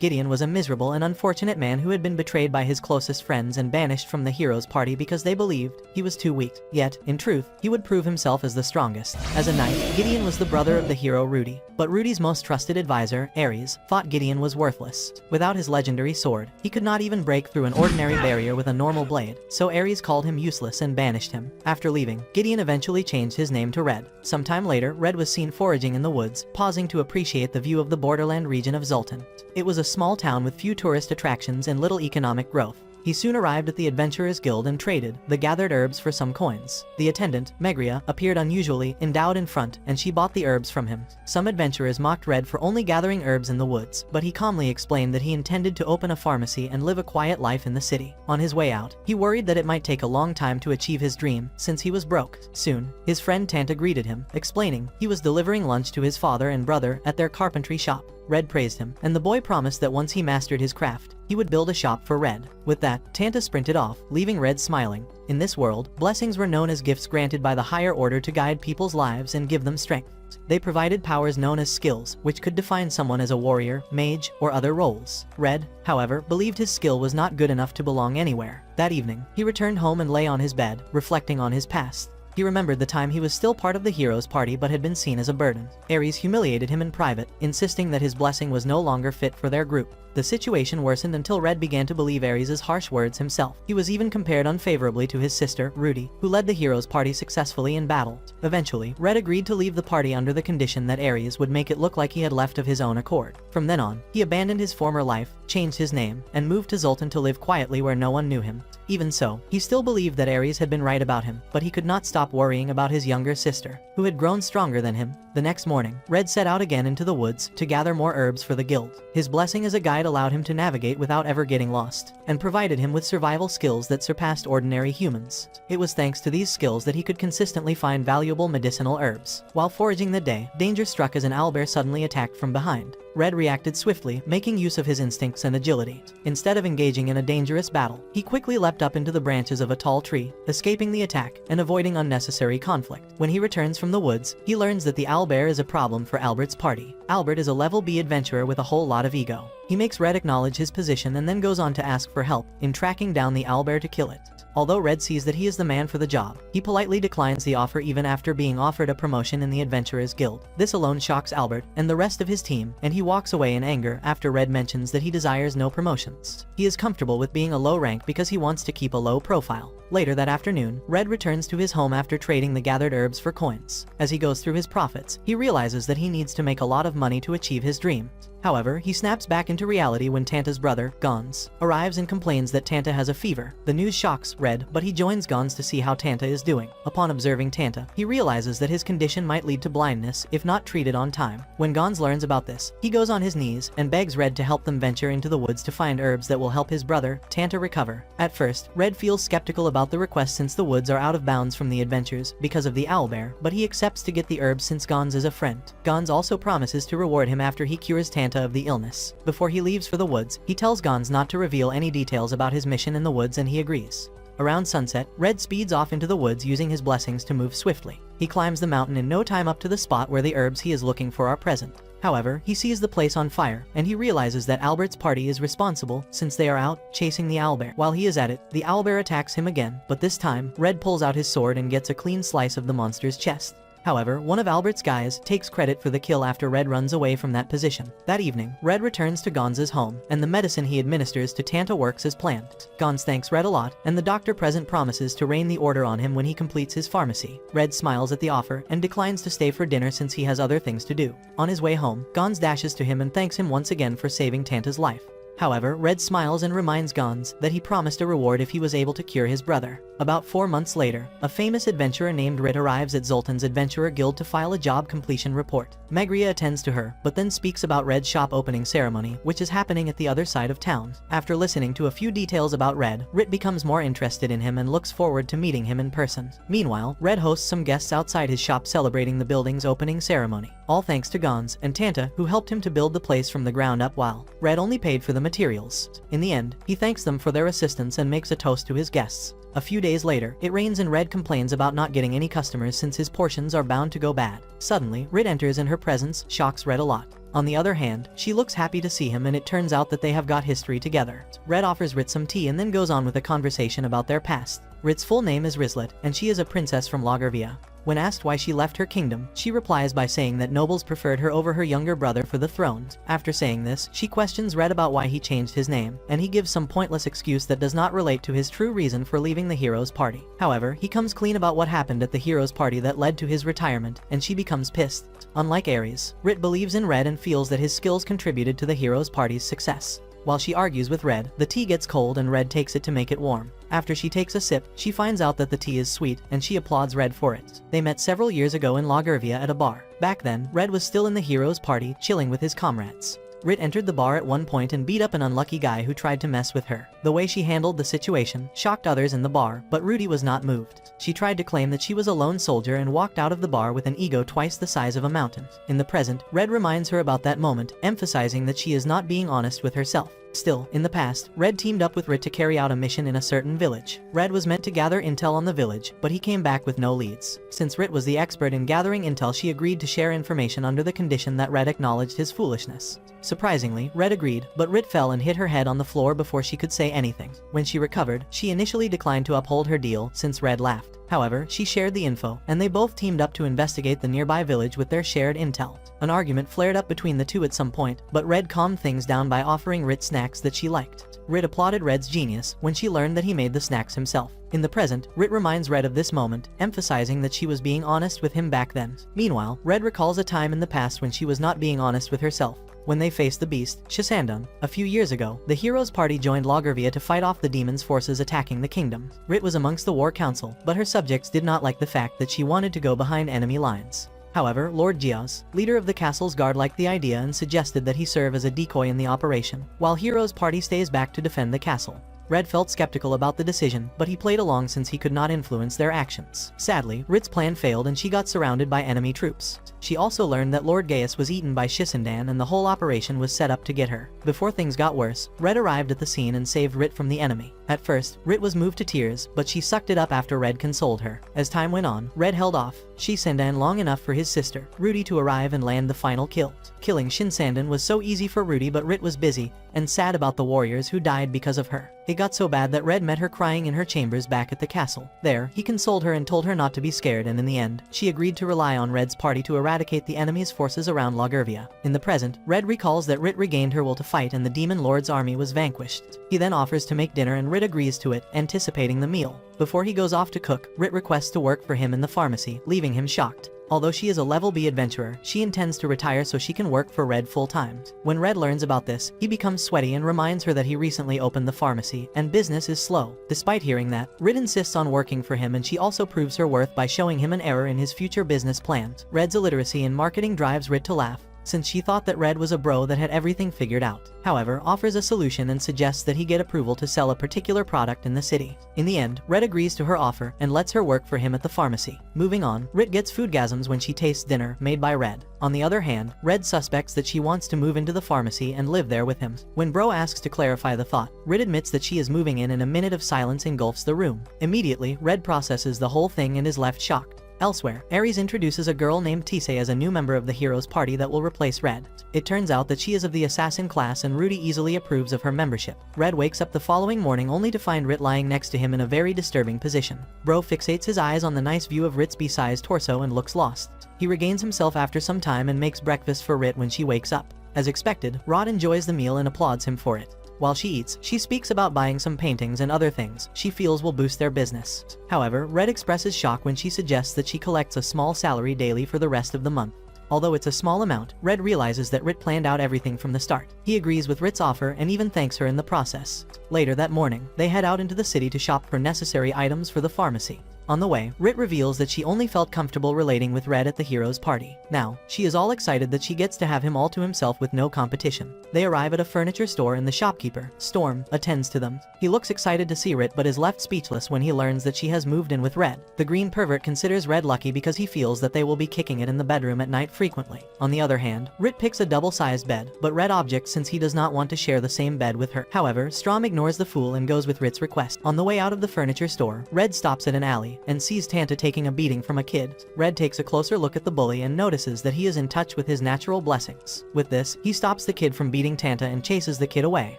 Gideon was a miserable and unfortunate man who had been betrayed by his closest friends and banished from the hero's party because they believed he was too weak. Yet, in truth, he would prove himself as the strongest. As a knight, Gideon was the brother of the hero Rudy. But Rudy's most trusted advisor, Aries, thought Gideon was worthless. Without his legendary sword, he could not even break through an ordinary barrier with a normal blade, so Aries called him useless and banished him. After leaving, Gideon eventually changed his name to Red. Sometime later, Red was seen foraging in the woods, pausing to appreciate the view of the borderland region of Zultan. It was a small town with few tourist attractions and little economic growth. He soon arrived at the Adventurers Guild and traded the gathered herbs for some coins. The attendant, Megria, appeared unusually endowed in front, and she bought the herbs from him. Some adventurers mocked Red for only gathering herbs in the woods, but he calmly explained that he intended to open a pharmacy and live a quiet life in the city. On his way out, he worried that it might take a long time to achieve his dream, since he was broke. Soon, his friend Tanta greeted him, explaining he was delivering lunch to his father and brother at their carpentry shop. Red praised him, and the boy promised that once he mastered his craft, he would build a shop for Red. With that, Tanta sprinted off, leaving Red smiling. In this world, blessings were known as gifts granted by the higher order to guide people's lives and give them strength. They provided powers known as skills, which could define someone as a warrior, mage, or other roles. Red, however, believed his skill was not good enough to belong anywhere. That evening, he returned home and lay on his bed, reflecting on his past. He remembered the time he was still part of the hero's party but had been seen as a burden. Aries humiliated him in private, insisting that his blessing was no longer fit for their group. The situation worsened until Red began to believe Aries' harsh words himself. He was even compared unfavorably to his sister, Rudy, who led the hero's party successfully in battle. Eventually, Red agreed to leave the party under the condition that Aries would make it look like he had left of his own accord. From then on, he abandoned his former life, changed his name, and moved to Zultan to live quietly where no one knew him. Even so, he still believed that Aries had been right about him, but he could not stop worrying about his younger sister, who had grown stronger than him. The next morning, Red set out again into the woods to gather more herbs for the guild. His blessing as a guide allowed him to navigate without ever getting lost, and provided him with survival skills that surpassed ordinary humans. It was thanks to these skills that he could consistently find valuable medicinal herbs. While foraging that day, danger struck as an owlbear suddenly attacked from behind. Red reacted swiftly, making use of his instincts and agility. Instead of engaging in a dangerous battle, he quickly leapt up into the branches of a tall tree, escaping the attack and avoiding unnecessary conflict. When he returns from the woods, he learns that the owlbear is a problem for Albert's party. Albert is a level B adventurer with a whole lot of ego. He makes Red acknowledge his position and then goes on to ask for help in tracking down the owlbear to kill it. Although Red sees that he is the man for the job, he politely declines the offer even after being offered a promotion in the Adventurers Guild. This alone shocks Albert and the rest of his team, and he walks away in anger after Red mentions that he desires no promotions. He is comfortable with being a low rank because he wants to keep a low profile. Later that afternoon, Red returns to his home after trading the gathered herbs for coins. As he goes through his profits, he realizes that he needs to make a lot of money to achieve his dream. However, he snaps back into reality when Tanta's brother, Gons, arrives and complains that Tanta has a fever. The news shocks Red, but he joins Gons to see how Tanta is doing. Upon observing Tanta, he realizes that his condition might lead to blindness if not treated on time. When Gons learns about this, he goes on his knees and begs Red to help them venture into the woods to find herbs that will help his brother, Tanta, recover. At first, Red feels skeptical about the request since the woods are out of bounds from the adventures because of the owlbear, but he accepts to get the herbs since Gons is a friend. Gons also promises to reward him after he cures Tanta of the illness. Before he leaves for the woods, he tells Gons not to reveal any details about his mission in the woods and he agrees. Around sunset, Red speeds off into the woods using his blessings to move swiftly. He climbs the mountain in no time up to the spot where the herbs he is looking for are present. However, he sees the place on fire, and he realizes that Albert's party is responsible since they are out chasing the owlbear. While he is at it, the owlbear attacks him again, but this time, Red pulls out his sword and gets a clean slice of the monster's chest. However, one of Albert's guys takes credit for the kill after Red runs away from that position. That evening, Red returns to Gons's home, and the medicine he administers to Tanta works as planned. Gons thanks Red a lot, and the doctor present promises to rain the order on him when he completes his pharmacy. Red smiles at the offer and declines to stay for dinner since he has other things to do. On his way home, Gons dashes to him and thanks him once again for saving Tanta's life. However, Red smiles and reminds Gons that he promised a reward if he was able to cure his brother. About 4 months later, a famous adventurer named Rit arrives at Zultan's Adventurer Guild to file a job completion report. Megria attends to her, but then speaks about Red's shop opening ceremony, which is happening at the other side of town. After listening to a few details about Red, Rit becomes more interested in him and looks forward to meeting him in person. Meanwhile, Red hosts some guests outside his shop celebrating the building's opening ceremony. All thanks to Gons and Tanta, who helped him to build the place from the ground up while Red only paid for the materials. In the end, he thanks them for their assistance and makes a toast to his guests. A few days later, it rains and Red complains about not getting any customers since his portions are bound to go bad. Suddenly, Rit enters and her presence shocks Red a lot. On the other hand, she looks happy to see him and it turns out that they have got history together. Red offers Rit some tea and then goes on with a conversation about their past. Rit's full name is Rizlet, and she is a princess from Lagervia. When asked why she left her kingdom, she replies by saying that nobles preferred her over her younger brother for the throne. After saying this, she questions Red about why he changed his name, and he gives some pointless excuse that does not relate to his true reason for leaving the hero's party. However, he comes clean about what happened at the hero's party that led to his retirement, and she becomes pissed. Unlike Aries, Rit believes in Red and feels that his skills contributed to the hero's party's success. While she argues with Red, the tea gets cold and Red takes it to make it warm. After she takes a sip, she finds out that the tea is sweet, and she applauds Red for it. They met several years ago in Lagervia at a bar. Back then, Red was still in the hero's party, chilling with his comrades. Rit entered the bar at one point and beat up an unlucky guy who tried to mess with her. The way she handled the situation shocked others in the bar, but Rudy was not moved. She tried to claim that she was a lone soldier and walked out of the bar with an ego twice the size of a mountain. In the present, Red reminds her about that moment, emphasizing that she is not being honest with herself. Still, in the past, Red teamed up with Rit to carry out a mission in a certain village. Red was meant to gather intel on the village, but he came back with no leads. Since Rit was the expert in gathering intel, she agreed to share information under the condition that Red acknowledged his foolishness. Surprisingly, Red agreed, but Rit fell and hit her head on the floor before she could say anything. When she recovered, she initially declined to uphold her deal since Red laughed. However, she shared the info, and they both teamed up to investigate the nearby village with their shared intel. An argument flared up between the two at some point, but Red calmed things down by offering Rit snacks that she liked. Rit applauded Red's genius when she learned that he made the snacks himself. In the present, Rit reminds Red of this moment, emphasizing that she was being honest with him back then. Meanwhile, Red recalls a time in the past when she was not being honest with herself. When they faced the beast, Shisandan. A few years ago, the hero's party joined Lagervia to fight off the demon's forces attacking the kingdom. Rit was amongst the war council, but her subjects did not like the fact that she wanted to go behind enemy lines. However, Lord Giaz, leader of the castle's guard, liked the idea and suggested that he serve as a decoy in the operation, while hero's party stays back to defend the castle. Red felt skeptical about the decision, but he played along since he could not influence their actions. Sadly, Rit's plan failed and she got surrounded by enemy troops. She also learned that Lord Gaius was eaten by Shisandan and the whole operation was set up to get her. Before things got worse, Red arrived at the scene and saved Rit from the enemy. At first, Rit was moved to tears, but she sucked it up after Red consoled her. As time went on, Red held off Shisandan long enough for his sister, Rudy, to arrive and land the final kill. Killing Shisandan was so easy for Rudy, but Rit was busy and sad about the warriors who died because of her. It got so bad that Red met her crying in her chambers back at the castle. There, he consoled her and told her not to be scared, and in the end, she agreed to rely on Red's party to eradicate the enemy's forces around Lagervia. In the present, Red recalls that Rit regained her will to fight and the demon lord's army was vanquished. He then offers to make dinner and Rit agrees to it, anticipating the meal. Before he goes off to cook, Rit requests to work for him in the pharmacy, leaving him shocked. Although she is a level B adventurer, she intends to retire so she can work for Red full-time. When Red learns about this, he becomes sweaty and reminds her that he recently opened the pharmacy, and business is slow. Despite hearing that, Rit insists on working for him and she also proves her worth by showing him an error in his future business plans. Red's illiteracy in marketing drives Rit to laugh, since she thought that Red was a bro that had everything figured out. However, offers a solution and suggests that he get approval to sell a particular product in the city. In the end, Red agrees to her offer and lets her work for him at the pharmacy. Moving on, Rit gets foodgasms when she tastes dinner made by Red. On the other hand, Red suspects that she wants to move into the pharmacy and live there with him. When Bro asks to clarify the thought, Rit admits that she is moving in and a minute of silence engulfs the room. Immediately, Red processes the whole thing and is left shocked. Elsewhere, Aries introduces a girl named Tisei as a new member of the hero's party that will replace Red. It turns out that she is of the assassin class and Rudy easily approves of her membership. Red wakes up the following morning only to find Rit lying next to him in a very disturbing position. Bro fixates his eyes on the nice view of Rit's B-sized torso and looks lost. He regains himself after some time and makes breakfast for Rit when she wakes up. As expected, Rod enjoys the meal and applauds him for it. While she eats, she speaks about buying some paintings and other things she feels will boost their business. However, Red expresses shock when she suggests that she collects a small salary daily for the rest of the month. Although it's a small amount, Red realizes that Rit planned out everything from the start. He agrees with Rit's offer and even thanks her in the process. Later that morning, they head out into the city to shop for necessary items for the pharmacy. On the way, Rit reveals that she only felt comfortable relating with Red at the hero's party. Now, she is all excited that she gets to have him all to himself with no competition. They arrive at a furniture store and the shopkeeper, Storm, attends to them. He looks excited to see Rit but is left speechless when he learns that she has moved in with Red. The green pervert considers Red lucky because he feels that they will be kicking it in the bedroom at night frequently. On the other hand, Rit picks a double-sized bed, but Red objects since he does not want to share the same bed with her. However, Storm ignores the fool and goes with Rit's request. On the way out of the furniture store, Red stops at an alley, and sees Tanta taking a beating from a kid. Red takes a closer look at the bully and notices that he is in touch with his natural blessings. With this, he stops the kid from beating Tanta and chases the kid away.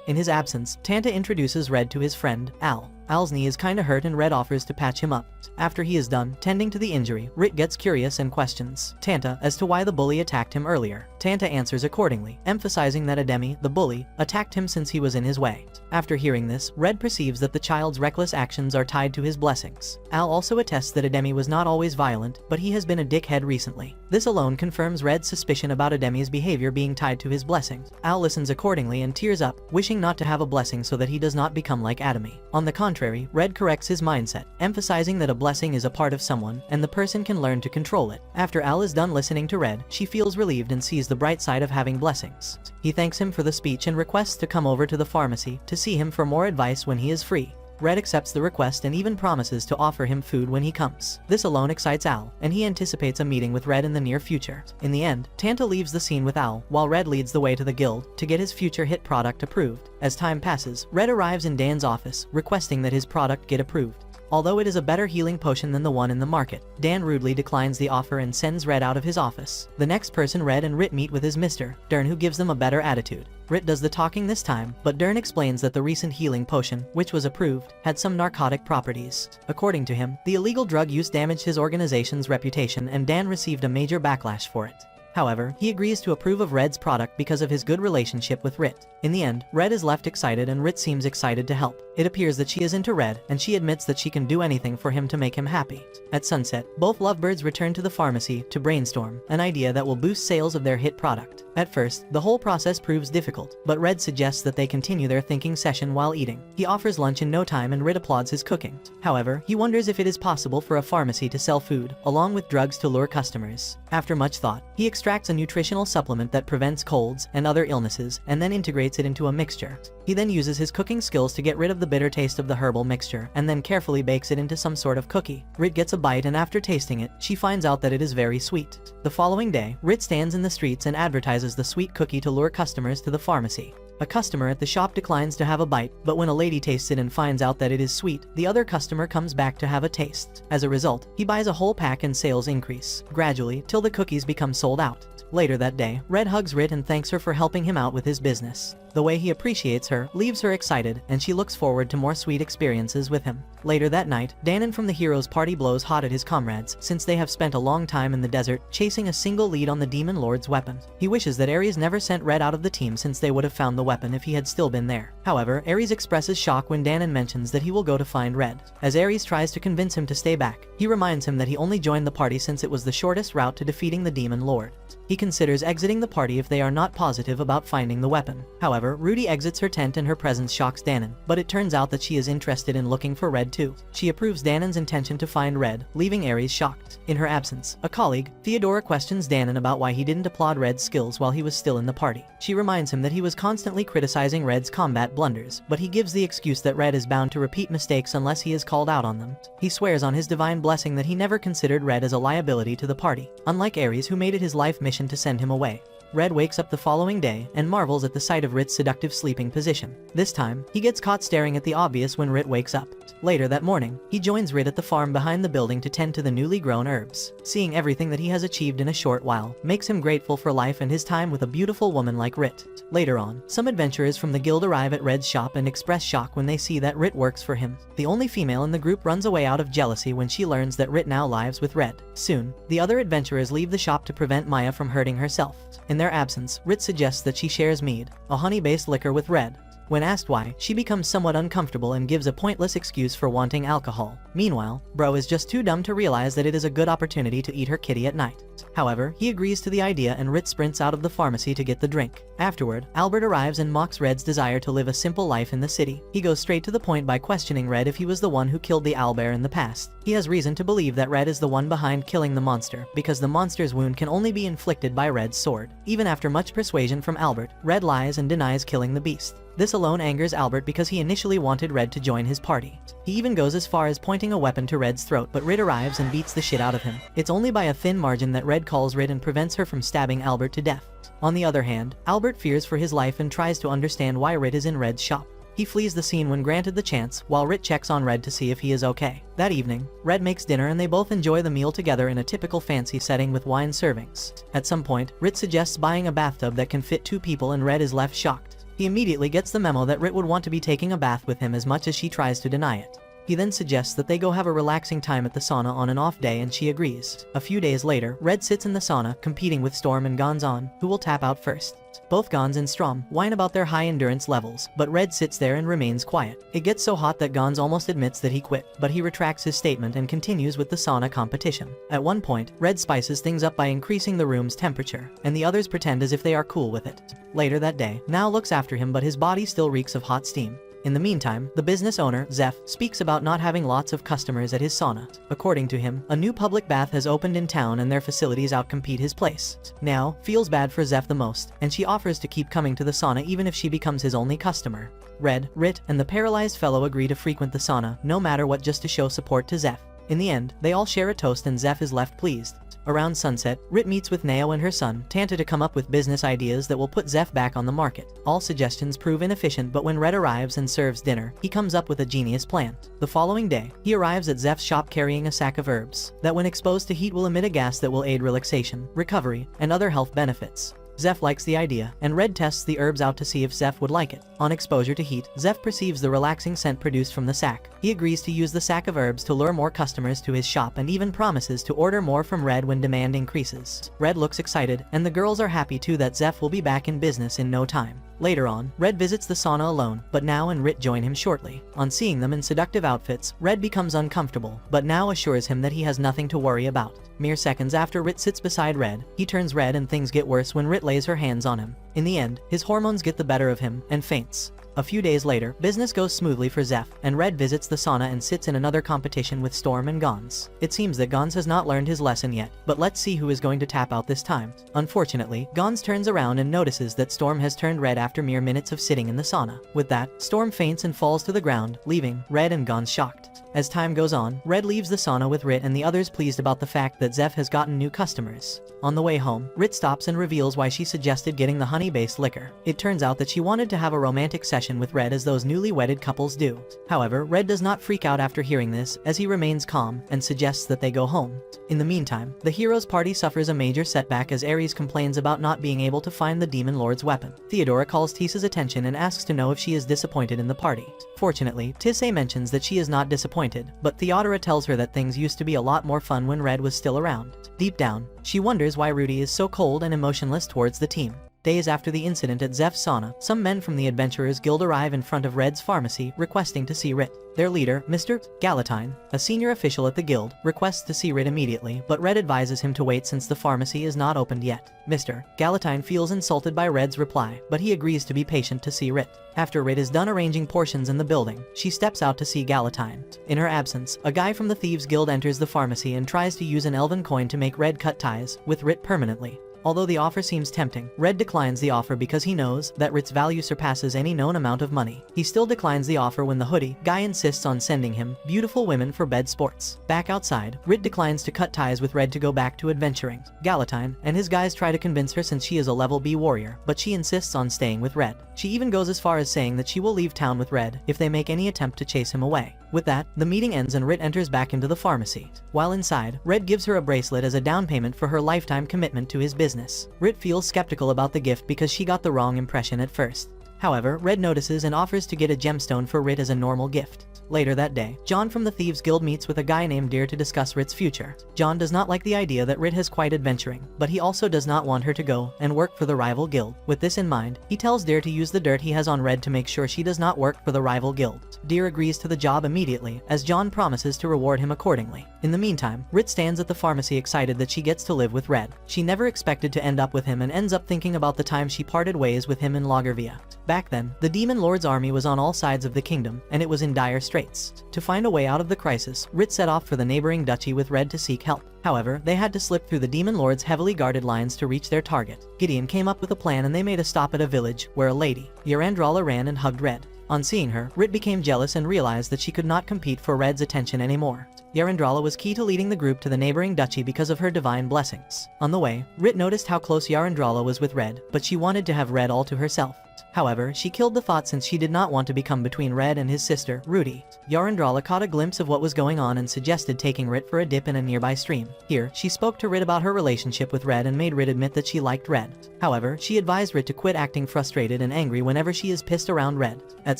In his absence, Tanta introduces Red to his friend, Al. Al's knee is kinda hurt and Red offers to patch him up. After he is done tending to the injury, Rit gets curious and questions Tanta as to why the bully attacked him earlier. Tanta answers accordingly, emphasizing that Akame, the bully, attacked him since he was in his way. After hearing this, Red perceives that the child's reckless actions are tied to his blessings. Al also attests that Akame was not always violent, but he has been a dickhead recently. This alone confirms Red's suspicion about Akame's behavior being tied to his blessings. Al listens accordingly and tears up, wishing not to have a blessing so that he does not become like Akame. On the contrary, Red corrects his mindset, emphasizing that a blessing is a part of someone, and the person can learn to control it. After Al is done listening to Red, she feels relieved and sees the bright side of having blessings. He thanks him for the speech and requests to come over to the pharmacy to see him for more advice when he is free. Red accepts the request and even promises to offer him food when he comes. This alone excites Al, and he anticipates a meeting with Red in the near future. In the end, Tanta leaves the scene with Al, while Red leads the way to the guild to get his future hit product approved. As time passes, Red arrives in Dan's office, requesting that his product get approved. Although it is a better healing potion than the one in the market, Dan rudely declines the offer and sends Red out of his office. The next person Red and Rit meet with is Mr. Dern, who gives them a better attitude. Rit does the talking this time, but Dern explains that the recent healing potion, which was approved, had some narcotic properties. According to him, the illegal drug use damaged his organization's reputation and Dan received a major backlash for it. However, he agrees to approve of Red's product because of his good relationship with Rit. In the end, Red is left excited and Rit seems excited to help. It appears that she is into Red, and she admits that she can do anything for him to make him happy. At sunset, both lovebirds return to the pharmacy to brainstorm an idea that will boost sales of their hit product. At first, the whole process proves difficult, but Red suggests that they continue their thinking session while eating. He offers lunch in no time and Rit applauds his cooking. However, he wonders if it is possible for a pharmacy to sell food, along with drugs to lure customers. After much thought, he extracts a nutritional supplement that prevents colds and other illnesses, and then integrates it into a mixture. He then uses his cooking skills to get rid of the bitter taste of the herbal mixture, and then carefully bakes it into some sort of cookie. Rit gets a bite and after tasting it, she finds out that it is very sweet. The following day, Rit stands in the streets and advertises the sweet cookie to lure customers to the pharmacy. A customer at the shop declines to have a bite, but when a lady tastes it and finds out that it is sweet, the other customer comes back to have a taste. As a result, he buys a whole pack and sales increase, gradually, till the cookies become sold out. Later that day, Red hugs Rit and thanks her for helping him out with his business. The way he appreciates her leaves her excited, and she looks forward to more sweet experiences with him. Later that night, Danon from the hero's party blows hot at his comrades since they have spent a long time in the desert chasing a single lead on the demon lord's weapon. He wishes that Aries never sent Red out of the team since they would have found the weapon if he had still been there. However, Aries expresses shock when Danon mentions that he will go to find Red. As Aries tries to convince him to stay back, he reminds him that he only joined the party since it was the shortest route to defeating the demon lord. He considers exiting the party if they are not positive about finding the weapon. However, Rudy exits her tent and her presence shocks Danon, but it turns out that she is interested in looking for Red too. She approves Danon's intention to find Red, leaving Aries shocked. In her absence, a colleague, Theodora, questions Danon about why he didn't applaud Red's skills while he was still in the party. She reminds him that he was constantly criticizing Red's combat blunders, but he gives the excuse that Red is bound to repeat mistakes unless he is called out on them. He swears on his divine blessing that he never considered Red as a liability to the party, unlike Aries, who made it his life mission to send him away. Red wakes up the following day and marvels at the sight of Rit's seductive sleeping position. This time, he gets caught staring at the obvious when Rit wakes up. Later that morning, he joins Rit at the farm behind the building to tend to the newly grown herbs. Seeing everything that he has achieved in a short while makes him grateful for life and his time with a beautiful woman like Rit. Later on, some adventurers from the guild arrive at Red's shop and express shock when they see that Rit works for him. The only female in the group runs away out of jealousy when she learns that Rit now lives with Red. Soon, the other adventurers leave the shop to prevent Maya from hurting herself. In their absence, Rit suggests that she shares mead, a honey-based liquor, with Red. When asked why, she becomes somewhat uncomfortable and gives a pointless excuse for wanting alcohol. Meanwhile, Bro is just too dumb to realize that it is a good opportunity to eat her kitty at night. However, he agrees to the idea and Rit sprints out of the pharmacy to get the drink. Afterward, Albert arrives and mocks Red's desire to live a simple life in the city. He goes straight to the point by questioning Red if he was the one who killed the owlbear in the past. He has reason to believe that Red is the one behind killing the monster, because the monster's wound can only be inflicted by Red's sword. Even after much persuasion from Albert, Red lies and denies killing the beast. This alone angers Albert because he initially wanted Red to join his party. He even goes as far as pointing a weapon to Red's throat, but Rit arrives and beats the shit out of him. It's only by a thin margin that Red calls Rit and prevents her from stabbing Albert to death. On the other hand, Albert fears for his life and tries to understand why Rit is in Red's shop. He flees the scene when granted the chance, while Rit checks on Red to see if he is okay. That evening, Red makes dinner and they both enjoy the meal together in a typical fancy setting with wine servings. At some point, Rit suggests buying a bathtub that can fit 2 people and Red is left shocked. He immediately gets the memo that Rit would want to be taking a bath with him as much as she tries to deny it. He then suggests that they go have a relaxing time at the sauna on an off day and she agrees. A few days later, Red sits in the sauna, competing with Storm and Gonzon, who will tap out first. Both Gons and Storm whine about their high endurance levels, but Red sits there and remains quiet. It gets so hot that Gons almost admits that he quit, but he retracts his statement and continues with the sauna competition. At one point, Red spices things up by increasing the room's temperature, and the others pretend as if they are cool with it. Later that day, Now looks after him but his body still reeks of hot steam. In the meantime, the business owner, Zeph, speaks about not having lots of customers at his sauna. According to him, a new public bath has opened in town and their facilities outcompete his place. Now feels bad for Zeph the most, and she offers to keep coming to the sauna even if she becomes his only customer. Red, Rit, and the paralyzed fellow agree to frequent the sauna, no matter what, just to show support to Zeph. In the end, they all share a toast and Zeph is left pleased. Around sunset, Rit meets with Nao and her son, Tanta, to come up with business ideas that will put Zeph back on the market. All suggestions prove inefficient, but when Red arrives and serves dinner, he comes up with a genius plan. The following day, he arrives at Zeph's shop carrying a sack of herbs that when exposed to heat will emit a gas that will aid relaxation, recovery, and other health benefits. Zeph likes the idea, and Red tests the herbs out to see if Zeph would like it. On exposure to heat, Zeph perceives the relaxing scent produced from the sack. He agrees to use the sack of herbs to lure more customers to his shop and even promises to order more from Red when demand increases. Red looks excited, and the girls are happy too that Zeph will be back in business in no time. Later on, Red visits the sauna alone, but Now and Rit join him shortly. On seeing them in seductive outfits, Red becomes uncomfortable, but Now assures him that he has nothing to worry about. Mere seconds after Rit sits beside Red, he turns red and things get worse when Rit lays her hands on him. In the end, his hormones get the better of him, and faints. A few days later, business goes smoothly for Zeph, and Red visits the sauna and sits in another competition with Storm and Gons. It seems that Gons has not learned his lesson yet, but let's see who is going to tap out this time. Unfortunately, Gons turns around and notices that Storm has turned red after mere minutes of sitting in the sauna. With that, Storm faints and falls to the ground, leaving Red and Gons shocked. As time goes on, Red leaves the sauna with Rit and the others pleased about the fact that Zeph has gotten new customers. On the way home, Rit stops and reveals why she suggested getting the honey-based liquor. It turns out that she wanted to have a romantic session with Red as those newly wedded couples do. However, Red does not freak out after hearing this, as he remains calm and suggests that they go home. In the meantime, the hero's party suffers a major setback as Aries complains about not being able to find the Demon Lord's weapon. Theodora calls Tissa's attention and asks to know if she is disappointed in the party. Fortunately, Tissé mentions that she is not disappointed, but Theodora tells her that things used to be a lot more fun when Red was still around. Deep down, she wonders why Rudy is so cold and emotionless towards the team. Days after the incident at Zeph's sauna, some men from the Adventurers Guild arrive in front of Red's pharmacy, requesting to see Rit. Their leader, Mr. Galatine, a senior official at the guild, requests to see Rit immediately, but Red advises him to wait since the pharmacy is not opened yet. Mr. Galatine feels insulted by Red's reply, but he agrees to be patient to see Rit. After Rit is done arranging portions in the building, she steps out to see Galatine. In her absence, a guy from the Thieves Guild enters the pharmacy and tries to use an elven coin to make Red cut ties with Rit permanently. Although the offer seems tempting, Red declines the offer because he knows that Rit's value surpasses any known amount of money. He still declines the offer when the hoodie guy insists on sending him beautiful women for bed sports. Back outside, Rit declines to cut ties with Red to go back to adventuring. Galatine and his guys try to convince her since she is a level B warrior, but she insists on staying with Red. She even goes as far as saying that she will leave town with Red if they make any attempt to chase him away. With that, the meeting ends and Rit enters back into the pharmacy. While inside, Red gives her a bracelet as a down payment for her lifetime commitment to his business. Rit feels skeptical about the gift because she got the wrong impression at first. However, Red notices and offers to get a gemstone for Rit as a normal gift. Later that day, John from the Thieves Guild meets with a guy named Deer to discuss Rit's future. John does not like the idea that Rit has quite adventuring, but he also does not want her to go and work for the rival guild. With this in mind, he tells Deer to use the dirt he has on Red to make sure she does not work for the rival guild. Deer agrees to the job immediately, as John promises to reward him accordingly. In the meantime, Rit stands at the pharmacy excited that she gets to live with Red. She never expected to end up with him and ends up thinking about the time she parted ways with him in Lagervia. Back then, the Demon Lord's army was on all sides of the kingdom, and it was in dire straits. To find a way out of the crisis, Rit set off for the neighboring duchy with Red to seek help. However, they had to slip through the Demon Lord's heavily guarded lines to reach their target. Gideon came up with a plan and they made a stop at a village, where a lady, Yarandrala, ran and hugged Red. On seeing her, Rit became jealous and realized that she could not compete for Red's attention anymore. Yarandrala was key to leading the group to the neighboring duchy because of her divine blessings. On the way, Rit noticed how close Yarandrala was with Red, but she wanted to have Red all to herself. However, she killed the thought since she did not want to become between Red and his sister, Rudy. Yarandrala caught a glimpse of what was going on and suggested taking Rit for a dip in a nearby stream. Here, she spoke to Rit about her relationship with Red and made Rit admit that she liked Red. However, she advised Rit to quit acting frustrated and angry whenever she is pissed around Red. At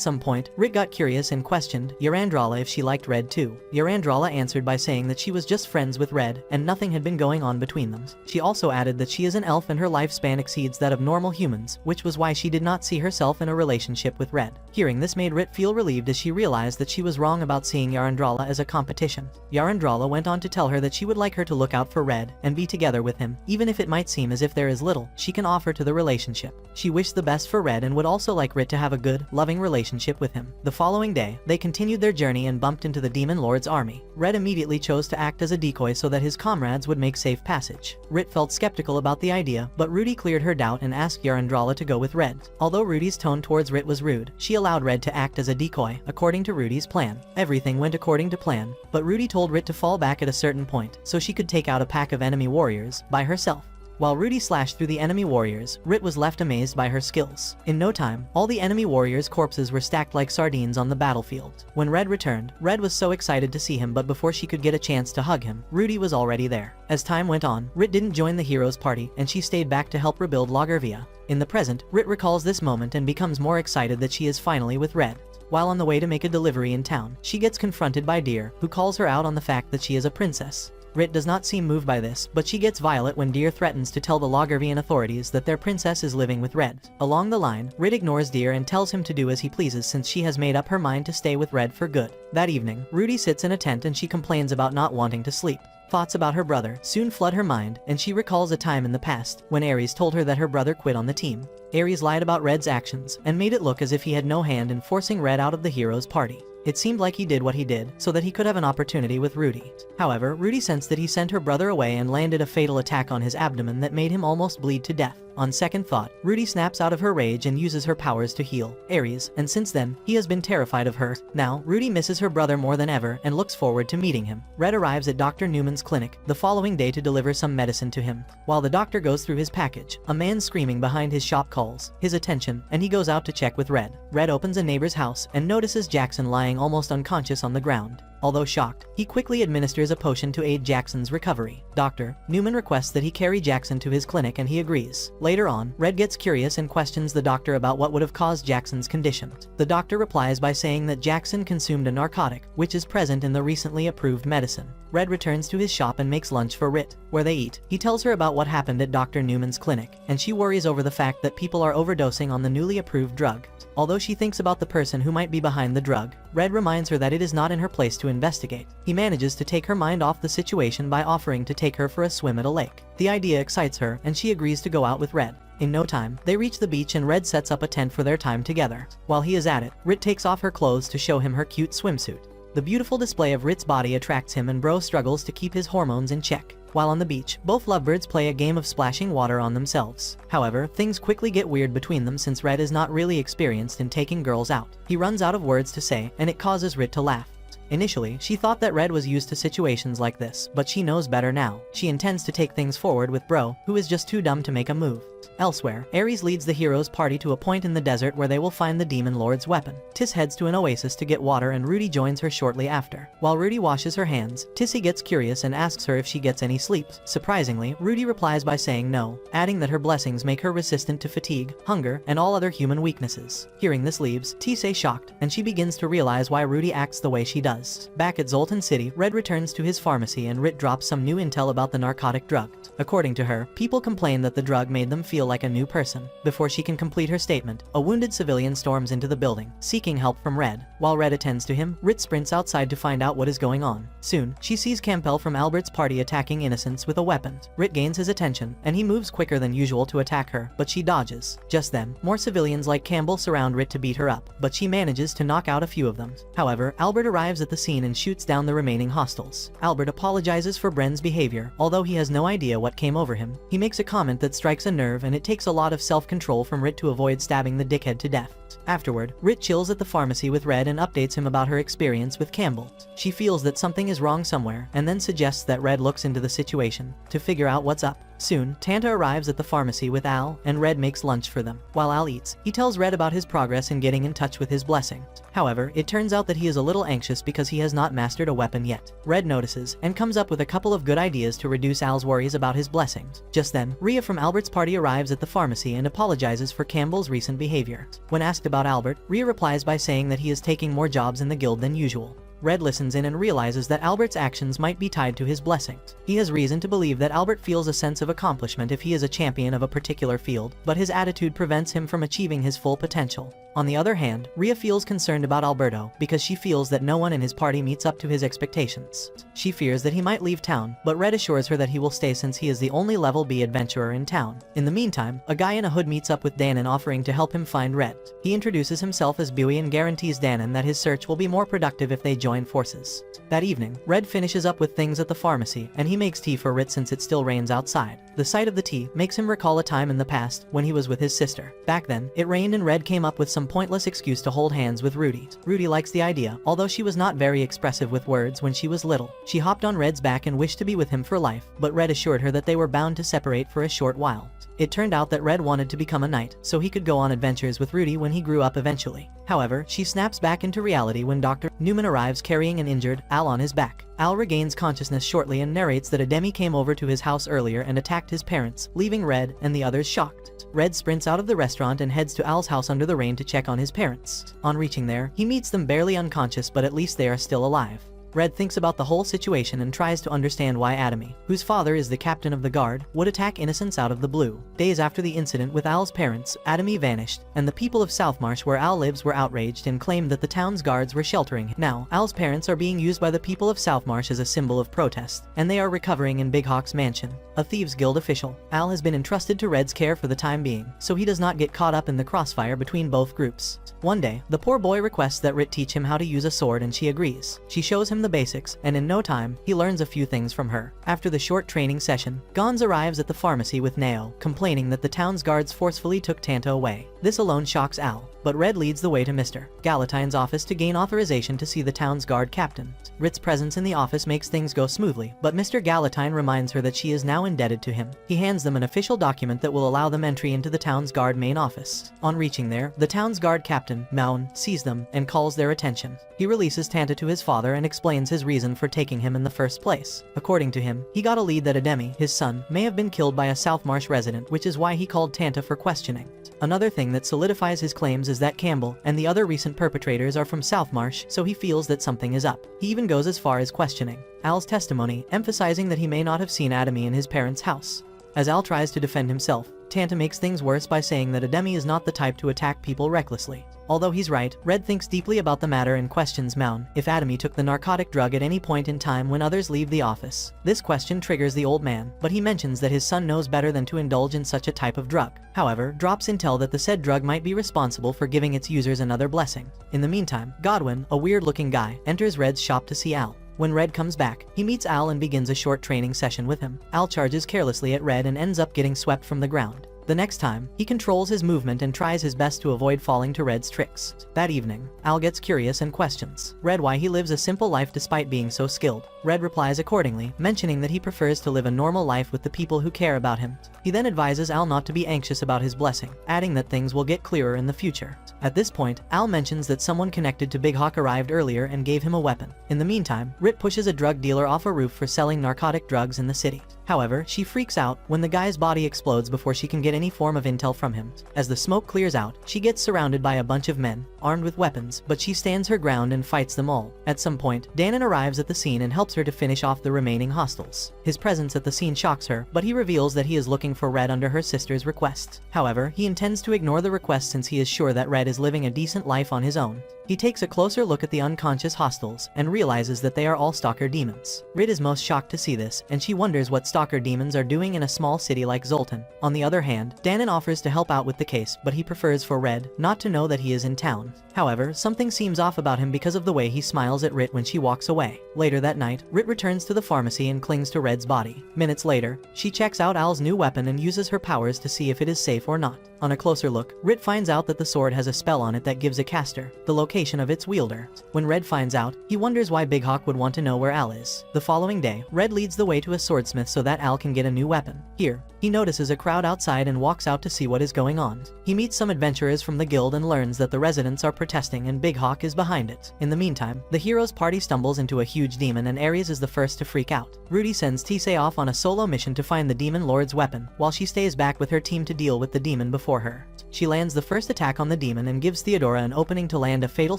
some point, Rit got curious and questioned Yarandrala if she liked Red too. Yarandrala answered by saying that she was just friends with Red and nothing had been going on between them. She also added that she is an elf and her lifespan exceeds that of normal humans, which was why she did not see herself in a relationship with Red. Hearing this made Rit feel relieved as she realized that she was wrong about seeing Yarandrala as a competition. Yarandrala went on to tell her that she would like her to look out for Red and be together with him, even if it might seem as if there is little she can offer to the relationship. She wished the best for Red and would also like Rit to have a good, loving relationship with him. The following day, they continued their journey and bumped into the Demon Lord's army. Red immediately chose to act as a decoy so that his comrades would make safe passage. Rit felt skeptical about the idea, but Rudy cleared her doubt and asked Yarandrala to go with Red. Although Rudy's tone towards Rit was rude, she allowed Red to act as a decoy, according to Rudy's plan. Everything went according to plan, but Rudy told Rit to fall back at a certain point, so she could take out a pack of enemy warriors by herself. While Rudy slashed through the enemy warriors, Rit was left amazed by her skills. In no time, all the enemy warriors' corpses were stacked like sardines on the battlefield. When Red returned, Red was so excited to see him, but before she could get a chance to hug him, Rudy was already there. As time went on, Rit didn't join the heroes' party, and she stayed back to help rebuild Lagervia. In the present, Rit recalls this moment and becomes more excited that she is finally with Red. While on the way to make a delivery in town, she gets confronted by Deer, who calls her out on the fact that she is a princess. Rit does not seem moved by this, but she gets violent when Deer threatens to tell the Lagervian authorities that their princess is living with Red. Along the line, Rit ignores Deer and tells him to do as he pleases since she has made up her mind to stay with Red for good. That evening, Rudy sits in a tent and she complains about not wanting to sleep. Thoughts about her brother soon flood her mind, and she recalls a time in the past when Aries told her that her brother quit on the team. Aries lied about Red's actions and made it look as if he had no hand in forcing Red out of the heroes' party. It seemed like he did what he did so that he could have an opportunity with Rudy. However, Rudy sensed that he sent her brother away and landed a fatal attack on his abdomen that made him almost bleed to death. On second thought, Rudy snaps out of her rage and uses her powers to heal Aries, and since then, he has been terrified of her. Now, Rudy misses her brother more than ever and looks forward to meeting him. Red arrives at Dr. Newman's clinic the following day to deliver some medicine to him. While the doctor goes through his package, a man screaming behind his shop calls his attention, and he goes out to check with Red. Red opens a neighbor's house and notices Jackson lying almost unconscious on the ground. Although shocked, he quickly administers a potion to aid Jackson's recovery. Dr. Newman requests that he carry Jackson to his clinic and he agrees. Later on, Red gets curious and questions the doctor about what would have caused Jackson's condition. The doctor replies by saying that Jackson consumed a narcotic, which is present in the recently approved medicine. Red returns to his shop and makes lunch for Rit, where they eat. He tells her about what happened at Dr. Newman's clinic, and she worries over the fact that people are overdosing on the newly approved drug. Although she thinks about the person who might be behind the drug, Red reminds her that it is not in her place to investigate. He manages to take her mind off the situation by offering to take her for a swim at a lake. The idea excites her, and she agrees to go out with Red. In no time, they reach the beach and Red sets up a tent for their time together. While he is at it, Rit takes off her clothes to show him her cute swimsuit. The beautiful display of Rit's body attracts him and Bro struggles to keep his hormones in check. While on the beach, both lovebirds play a game of splashing water on themselves. However, things quickly get weird between them since Red is not really experienced in taking girls out. He runs out of words to say, and it causes Rit to laugh. Initially, she thought that Red was used to situations like this, but she knows better now. She intends to take things forward with Bro, who is just too dumb to make a move. Elsewhere, Aries leads the heroes' party to a point in the desert where they will find the Demon Lord's weapon. Tiss heads to an oasis to get water and Rudy joins her shortly after. While Rudy washes her hands, Tissy gets curious and asks her if she gets any sleep. Surprisingly, Rudy replies by saying no, adding that her blessings make her resistant to fatigue, hunger, and all other human weaknesses. Hearing this leaves Tissy shocked, and she begins to realize why Rudy acts the way she does. Back at Zultan City, Red returns to his pharmacy and Rit drops some new intel about the narcotic drug. According to her, people complain that the drug made them feel like a new person. Before she can complete her statement, a wounded civilian storms into the building, seeking help from Red. While Red attends to him, Rit sprints outside to find out what is going on. Soon, she sees Campbell from Albert's party attacking innocents with a weapon. Rit gains his attention, and he moves quicker than usual to attack her, but she dodges. Just then, more civilians like Campbell surround Rit to beat her up, but she manages to knock out a few of them. However, Albert arrives at the scene and shoots down the remaining hostiles. Albert apologizes for Bren's behavior, although he has no idea what came over him. He makes a comment that strikes a nerve, and it takes a lot of self-control from Rit to avoid stabbing the dickhead to death. Afterward, Rit chills at the pharmacy with Red and updates him about her experience with Campbell. She feels that something is wrong somewhere, and then suggests that Red looks into the situation to figure out what's up. Soon, Tanta arrives at the pharmacy with Al, and Red makes lunch for them. While Al eats, he tells Red about his progress in getting in touch with his blessing. However, it turns out that he is a little anxious because he has not mastered a weapon yet. Red notices, and comes up with a couple of good ideas to reduce Al's worries about his blessings. Just then, Rhea from Albert's party arrives at the pharmacy and apologizes for Campbell's recent behavior. When asked about Albert, Rhea replies by saying that he is taking more jobs in the guild than usual. Red listens in and realizes that Albert's actions might be tied to his blessings. He has reason to believe that Albert feels a sense of accomplishment if he is a champion of a particular field, but his attitude prevents him from achieving his full potential. On the other hand, Rhea feels concerned about Alberto because she feels that no one in his party meets up to his expectations. She fears that he might leave town, but Red assures her that he will stay since he is the only level B adventurer in town. In the meantime, a guy in a hood meets up with Danon offering to help him find Red. He introduces himself as Bowie and guarantees Danon that his search will be more productive if they join forces. That evening, Red finishes up with things at the pharmacy, and he makes tea for Rit since it still rains outside. The sight of the tea makes him recall a time in the past when he was with his sister. Back then, it rained and Red came up with some pointless excuse to hold hands with Rudy. Rudy likes the idea, although she was not very expressive with words when she was little. She hopped on Red's back and wished to be with him for life, but Red assured her that they were bound to separate for a short while. It turned out that Red wanted to become a knight, so he could go on adventures with Rudy when he grew up eventually. However, she snaps back into reality when Dr. Newman arrives carrying an injured Al on his back. Al regains consciousness shortly and narrates that a demi came over to his house earlier and attacked his parents, leaving Red and the others shocked. Red sprints out of the restaurant and heads to Al's house under the rain to check on his parents. On reaching there, he meets them barely unconscious, but at least they are still alive. Red thinks about the whole situation and tries to understand why Akame, whose father is the captain of the guard, would attack innocents out of the blue. Days after the incident with Al's parents, Akame vanished, and the people of Southmarsh where Al lives were outraged and claimed that the town's guards were sheltering him. Now, Al's parents are being used by the people of Southmarsh as a symbol of protest, and they are recovering in Big Hawk's mansion. A Thieves Guild official, Al has been entrusted to Red's care for the time being, so he does not get caught up in the crossfire between both groups. One day, the poor boy requests that Rit teach him how to use a sword and she agrees. She shows him the basics, and in no time, he learns a few things from her. After the short training session, Gons arrives at the pharmacy with Nao, complaining that the town's guards forcefully took Tanta away. This alone shocks Al, but Red leads the way to Mr. Galatine's office to gain authorization to see the town's guard captain. Rit's presence in the office makes things go smoothly, but Mr. Galatine reminds her that she is now indebted to him. He hands them an official document that will allow them entry into the town's guard main office. On reaching there, the town's guard captain, Maun, sees them and calls their attention. He releases Tanta to his father and explains his reason for taking him in the first place. According to him, he got a lead that Ademi, his son, may have been killed by a Southmarsh resident, which is why he called Tanta for questioning. Another thing that solidifies his claims is that Campbell and the other recent perpetrators are from Southmarsh, so he feels that something is up. He even goes as far as questioning Al's testimony, emphasizing that he may not have seen Akame in his parents' house. As Al tries to defend himself, Tanta makes things worse by saying that Ademi is not the type to attack people recklessly. Although he's right, Red thinks deeply about the matter and questions Maun if Akame took the narcotic drug at any point in time when others leave the office. This question triggers the old man, but he mentions that his son knows better than to indulge in such a type of drug. However, drops intel that the said drug might be responsible for giving its users another blessing. In the meantime, Godwin, a weird-looking guy, enters Red's shop to see Al. When Red comes back, he meets Al and begins a short training session with him. Al charges carelessly at Red and ends up getting swept from the ground. The next time, he controls his movement and tries his best to avoid falling to Red's tricks. That evening, Al gets curious and questions Red why he lives a simple life despite being so skilled. Red replies accordingly, mentioning that he prefers to live a normal life with the people who care about him. He then advises Al not to be anxious about his blessing, adding that things will get clearer in the future. At this point, Al mentions that someone connected to Big Hawk arrived earlier and gave him a weapon. In the meantime, Rit pushes a drug dealer off a roof for selling narcotic drugs in the city. However, she freaks out when the guy's body explodes before she can get any form of intel from him. As the smoke clears out, she gets surrounded by a bunch of men, armed with weapons, but she stands her ground and fights them all. At some point, Danon arrives at the scene and helps her to finish off the remaining hostiles. His presence at the scene shocks her, but he reveals that he is looking for Red under her sister's request. However, he intends to ignore the request since he is sure that Red is living a decent life on his own. He takes a closer look at the unconscious hostiles and realizes that they are all stalker demons. Rit is most shocked to see this, and she wonders what stalker demons are doing in a small city like Zultan. On the other hand, Danon offers to help out with the case, but he prefers for Red not to know that he is in town. However, something seems off about him because of the way he smiles at Rit when she walks away. Later that night, Rit returns to the pharmacy and clings to Red's body. Minutes later, she checks out Al's new weapon and uses her powers to see if it is safe or not. On a closer look, Rit finds out that the sword has a spell on it that gives a caster the location of its wielder. When Red finds out, he wonders why Big Hawk would want to know where Al is. The following day, Red leads the way to a swordsmith so that Al can get a new weapon. Here, he notices a crowd outside and walks out to see what is going on. He meets some adventurers from the guild and learns that the residents are protesting and Big Hawk is behind it. In the meantime, the hero's party stumbles into a huge demon and Aries is the first to freak out. Rudy sends Tissé off on a solo mission to find the demon lord's weapon, while she stays back with her team to deal with the demon before her. She lands the first attack on the demon and gives Theodora an opening to land a fatal